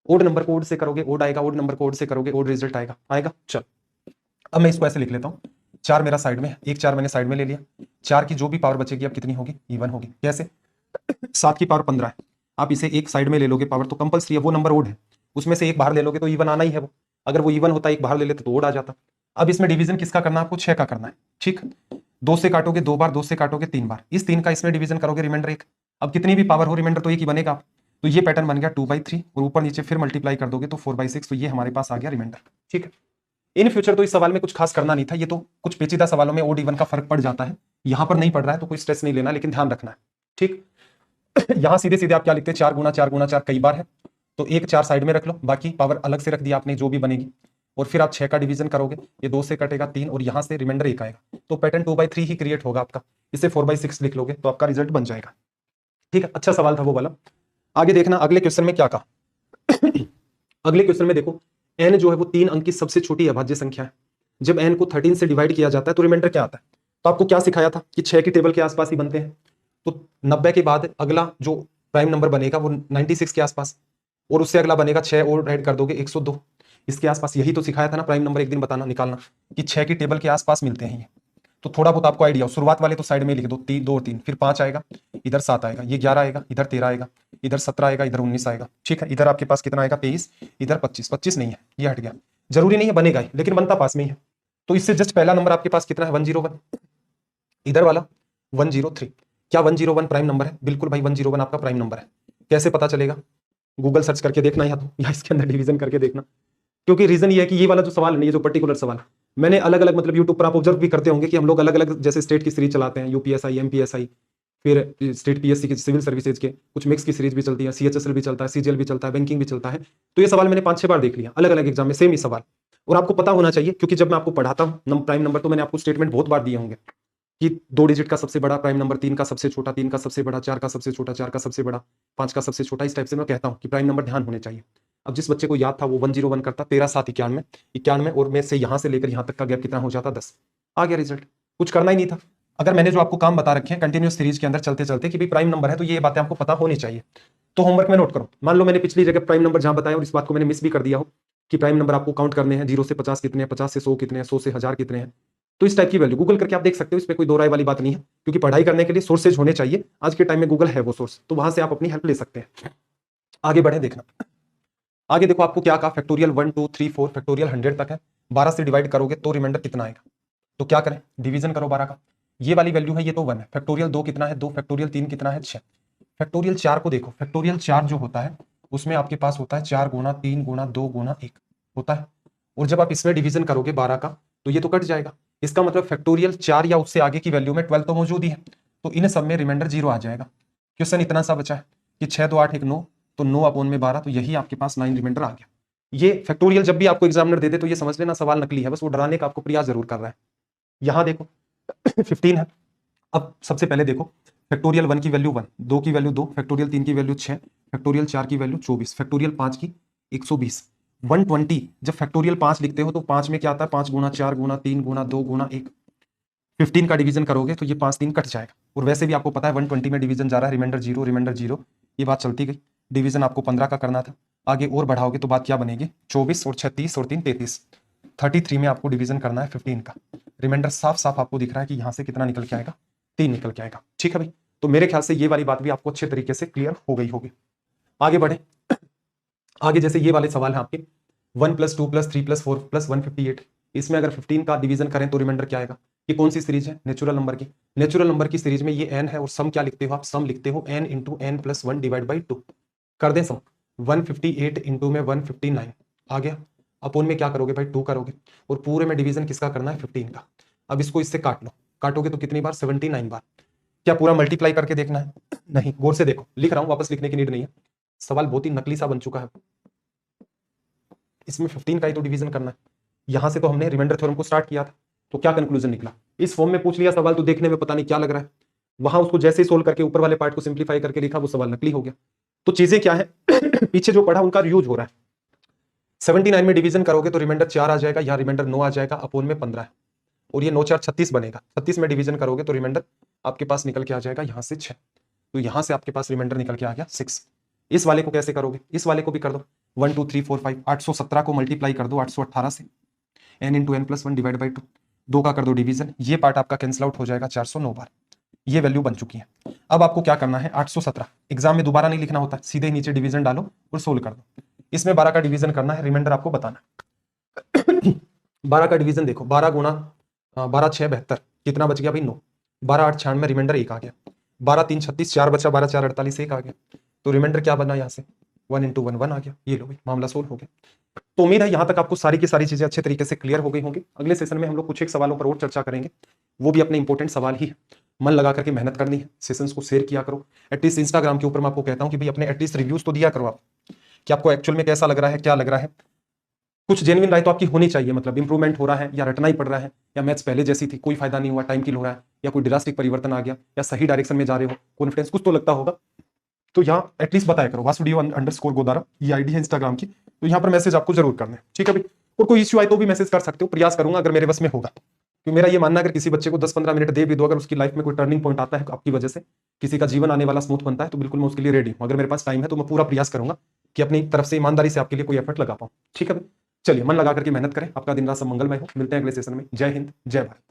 ओड नंबर को ओड से करोगे ओड आएगा, ओड नंबर को ओड से करोगे ओड रिजल्ट आएगा आएगा। चल अब मैं इसको ऐसे लिख लेता हूँ, 4 मेरा साइड में, एक 4 मैंने साइड में ले लिया, 4 की जो भी पावर बचेगी अब कितनी होगी, इवन होगी। कैसे, 7 की पावर 15 है, आप इसे एक साइड में ले लोगे पावर तो कंपल्सरी है, वो नंबर ओड है, उसमें से एक बाहर ले लोगे तो इवन आना ही है वो। अगर वो इवन होता एक बाहर ले लेते तो ओड आ जाता। अब इसमें डिवीजन किसका करना है आपको, 6 का करना है। ठीक, 2 से काटोगे 2 बार, 2 से काटोगे 3 बार, इस 3 का इसमें डिवीजन करोगे, रिमाइंडर 1। अब कितनी भी पावर हो रिमाइंडर तो एक ही बनेगा। तो ये पैटर्न बन गया 2/3 और ऊपर नीचे फिर मल्टीप्लाई कर दोगे तो 4/6, तो ये हमारे पास आ गया रिमाइंडर। ठीक है, इन फ्यूचर तो इस सवाल में कुछ खास करना नहीं था, ये तो कुछ पेचीदा सवालों में ओड इवन का फर्क पड़ जाता है, यहां पर नहीं पड़ रहा है तो कोई स्ट्रेस नहीं लेना, लेकिन ध्यान रखना है। ठीक, यहां सीधे सीधे आप क्या लिखते हैं, 4 गुना 4 गुना 4 कई बार है, तो एक 4 साइड में रख लो, बाकी पावर अलग से रख दिया आपने जो भी बनेगी, और फिर आप 6 का डिवीजन करोगे, ये 2 से कटेगा 3 और यहां से रिमाइंडर 1 आएगा, तो पैटर्न 2/3 ही क्रिएट होगा आपका। इसे 4/6 लिख लोगे तो आपका रिजल्ट बन जाएगा। ठीक है, अच्छा सवाल था वो वाला। आगे देखना अगले क्वेश्चन में क्या कहा। अगले क्वेश्चन में देखो, n जो है वो 3 अंक की सबसे छोटी अभाज्य संख्या है, जब n को 13 से डिवाइड किया जाता है तो रिमाइंडर क्या आता है। तो आपको क्या सिखाया था कि 6 की टेबल के आसपास ही बनते हैं, तो 90 के बाद अगला जो प्राइम नंबर बनेगा वो 96 के आसपास, और उससे अगला बनेगा 6 और ऐड कर दोगे 102, इसके आसपास। यही तो सिखाया था ना प्राइम नंबर, एक दिन बताना निकालना कि 6 की टेबल के आसपास मिलते हैं ये। तो थोड़ा बहुत आपको आइडिया हो, शुरुआत वाले तो साइड में लिख दो, 3 2 3, फिर 5 आएगा, इधर 7 आएगा, ये 11 आएगा, इधर 13 आएगा, इधर 17 आएगा, इधर 19 आएगा। ठीक है, इधर आपके पास कितना आएगा 23, इधर 25, 25 नहीं है ये हट गया, जरूरी नहीं है बनेगा ही, लेकिन बनता पास में ही है। तो इससे जस्ट पहला नंबर आपके पास कितना है 101, इधर वाला 103। क्या 101 प्राइम नंबर है, बिल्कुल भाई 101 आपका प्राइम नंबर है। कैसे पता चलेगा, गूगल सर्च करके देखना या इसके अंदर डिवीजन करके देखना, क्योंकि रीजन ये है कि ये वाला जो सवाल है, ये जो पर्टिकुलर सवाल मैंने अलग अलग मतलब यूट्यूब पर आप ऑब्जर्व भी करते होंगे कि हम लोग अलग अलग जैसे स्टेट की सीरीज चलाते हैं, यूपीएसआई एमपीएसआई, फिर स्टेट पीएससी की सिविल सर्विसेज के कुछ मिक्स की सीरीज भी चलती है, सीएचएसएल भी चलता है, सीजीएल भी चलता है, बैंकिंग भी चलता है। तो ये सवाल मैंने 5-6 बार देख लिया अलग अलग एग्जाम में, सेम ही सवाल। और आपको पता होना चाहिए, क्योंकि जब मैं आपको पढ़ाता हूँ प्राइम नंबर तो मैंने आपको स्टेटमेंट बहुत बार दिए होंगे कि 2 डिजिट का सबसे बड़ा प्राइम नंबर, 3 का सबसे छोटा, 3 का सबसे बड़ा, 4 का सबसे छोटा, 4 का सबसे बड़ा, 5 का सबसे छोटा। इस टाइप से मैं कहता हूँ कि प्राइम नंबर ध्यान होने चाहिए। अब जिस बच्चे को याद था वो 101 करता, 13 7 91, 91 और में से यहां से लेकर यहां तक का गैप कितना हो जाता 10, आ गया रिजल्ट। कुछ करना ही नहीं था। अगर मैंने जो आपको काम बता रखे हैं कंटिन्यूस सीरीज के अंदर चलते चलते कि भाई प्राइम नंबर है तो ये बातें आपको पता होनी चाहिए, तो होमवर्क में नोट करो। मान लो मैंने पिछली जगह प्राइम नंबर जहां बताया और इस बात को मैंने मिस भी कर दिया हो कि प्राइम नंबर आपको काउंट करने हैं, 0 से 50 कितने हैं, 50 से 100 कितने हैं, 100 से 1000 कितने हैं, तो इस टाइप की वैल्यू गूगल करके आप देख सकते हो, इसमें कोई दो राय वाली बात नहीं है, क्योंकि पढ़ाई करने के लिए सोर्सेज होने चाहिए। आज के टाइम में गूगल है वो सोर्स, तो वहां से आप अपनी हेल्प ले सकते हैं। आगे बढ़े, देखना आगे देखो आपको क्या कहा, फैक्टोरियल 1 2 3 4 फैक्टोरियल 100 तक है, 12 से डिवाइड करोगे तो रिमाइंडर कितना आएगा। तो क्या करें, डिवीजन करो 12 का, ये वाली वैल्यू है ये तो 1 है, फैक्टोरियल 2 कितना है 2, फैक्टोरियल 3 कितना है 6, फैक्टोरियल 4 को देखो, फैक्टोरियल 4 जो होता है उसमें आपके पास होता है 4 गुना 3 गुना 2 गुना 1 होता है, और जब आप इसमें डिवीजन करोगे 12 का तो ये तो कट जाएगा। इसका मतलब फैक्टोरियल 4 या उससे आगे की वैल्यू में 12 तो मौजूद ही है, तो इन सब में रिमाइंडर 0 आ जाएगा। क्वेश्चन इतना सा बचा है कि 6 2 8 1 9, तो 9 अपॉन में 12, तो यही आपके पास 9 रिमाइंडर आ गया। ये फैक्टोरियल जब भी आपको एग्जामिनर दे दे तो ये समझ लेना सवाल नकली है, बस वो डराने का आपको प्रयास जरूर कर रहा है। यहां देखो 15 है। अब सबसे पहले देखो फैक्टोरियल 1 की वैल्यू 1, 2 की वैल्यू 2, फैक्टोरियल 3 की वैल्यू 6, फैक्टोरियल 4 की वैल्यू 24, फैक्टोरियल 5 की 120, 120। जब फैक्टोरियल 5 लिखते हो तो 5 में क्या आता है 5 गुना 4 गुना 3 गुना 2 गुना 1, 15 का डिवीजन करोगे तो ये 5 3 कट जाएगा। और वैसे भी आपको पता है 120 में डिवीजन जा रहा है, रिमाइंडर 0 रिमाइंडर 0, ये बात चलती गई। डिवीजन आपको 15 का करना था, आगे और बढ़ाओगे तो बात क्या बनेगी 24 और 36 और 3 33, 33 में आपको डिवीजन करना है 15 का। रिमाइंडर साफ साफ आपको दिख रहा है कि यहां से कितना निकल के आएगा 3 निकल के आएगा। ठीक है भाई, तो मेरे ख्याल से ये वाली बात भी आपको अच्छे तरीके से क्लियर हो गई होगी। आगे बढ़े, आगे जैसे ये वाले सवाल है आपके 1 + 2 + 3 + 4 + 158, इसमें अगर 15 का डिवीजन करें तो रिमाइंडर क्या आएगा। ये कौन सी सीरीज है, नेचुरल नंबर की। नेचुरल नंबर की सीरीज में ये n है और सम क्या लिखते हो आप, सम लिखते हो n × n + 1 / 2। कर दें सम, 158 इंटू में 159 आ गया, अपोन में क्या करोगे भाई 2 करोगे, और पूरे में डिवीजन किसका करना है 15 का। अब इसको इससे काट लो, काटोगे तो कितनी बार 79 बार। क्या पूरा मल्टीप्लाई करके देखना है, नहीं, गौर से देखो, लिख रहा हूं वापस लिखने की नीड नहीं है। सवाल बहुत ही नकली सा बन चुका है। इसमें 15 का ही तो डिवीजन करना है। यहां से तो हमने रिमाइंडर थ्योरम को स्टार्ट किया था, तो क्या कंक्लूजन निकला, इस फॉर्म में पूछ लिया सवाल तो देखने में पता नहीं क्या लग रहा है, वहां उसको जैसे ही सोल्व करके ऊपर वाले पार्ट को सिंप्लीफाई करके लिखा, वो सवाल नकली हो गया। तो चीजें क्या है पीछे जो पढ़ा उनका यूज हो रहा है। 79 में डिवीजन करोगे तो रिमाइंडर 4 आ जाएगा, यहाँ रिमाइंडर 9 आ जाएगा, अपोन में 15 है, और ये 9 4 36 बनेगा। 36 में डिवीजन करोगे तो रिमाइंडर आपके पास निकल के आ जाएगा यहाँ से 6, तो यहाँ से आपके पास रिमाइंडर निकल के आ गया 6। इस वाले को कैसे करोगे, इस वाले को भी कर दो 1 2 3 4 5, 817 को मल्टीप्लाई कर दो 818 से, n into n plus 1 divide by 2, 2 का कर दो डिवीजन, ये पार्ट आपका कैंसिल आउट हो जाएगा 409 बार। ये वैल्यू बन चुकी है। अब आपको क्या करना है, 817 एग्जाम में दोबारा नहीं लिखना होता, सीधे नीचे डिवीजन डालो और सोल्व कर दो। इसमें 12 का डिवीजन करना है, रिमाइंडर आपको बताना है। 12 का डिवीजन देखो, 12 गुणा 12 6 72, कितना बच गया भाई 9, 12 8 96, रिमाइंडर 1 आ गया, 12 3 36, 4 बचा, 12 4 48, 1 आ गया, तो रिमाइंडर क्या बना यहाँ से 1 इंटू 1 1 आ गया। ये लो भाई, मामला सोल्व हो गया। तो उम्मीद है यहाँ तक आपको सारी की सारी चीजें अच्छे तरीके से क्लियर हो गई होंगी। अगले सेशन में हम लोग कुछ एक सवालों पर और चर्चा करेंगे, वो भी अपने इंपॉर्टेंट सवाल ही है। मन लगा करके मेहनत करनी है, सेशंस को शेयर किया करो, एटलीस्ट इंस्टाग्राम के ऊपर मैं आपको कहता हूं कि भाई अपने एटलीस्ट रिव्यूज तो दिया करो आप, कि आपको एक्चुअल में कैसा लग रहा है, क्या लग रहा है। कुछ जेन्युइन राय तो आपकी होनी चाहिए, मतलब इंप्रूवमेंट हो रहा है या रटना ही पड़ रहा है, या मैथ्स पहले जैसी थी कोई फायदा नहीं हुआ, टाइम किल हो रहा है, या कोई ड्रास्टिक परिवर्तन आ गया, या सही डायरेक्शन में जा रहे हो, कॉन्फिडेंस कुछ तो लगता होगा। तो यहाँ एटलीस्ट बताया करो, वासुदेव अंडरस्कोर गोदारा ये आईडी है इंस्टाग्राम की, तो यहाँ पर मैसेज आपको जरूर करना है, ठीक है भाई। और कोई इश्यू आए तो भी मैसेज कर सकते हो, प्रयास करूंगा अगर मेरे बस में होगा। क्योंकि मेरा ये मानना है अगर किसी बच्चे को 10-15 मिनट दे भी दो, अगर उसकी लाइफ में कोई टर्निंग पॉइंट आता है आपकी वजह से, किसी का जीवन आने वाला स्मूथ बनता है, तो बिल्कुल मैं उसके लिए रेडी हूं। अगर मेरे पास टाइम है तो मैं पूरा प्रयास करूंगा कि अपनी तरफ से ईमानदारी से आपके लिए कोई एफर्ट लगा पाऊं, ठीक है भाई। चलिए मन लगा करके मेहनत करें, आपका दिन रात सब मंगलमय हो। मिलते हैं अगले सेशन में। जय हिंद, जय भारत।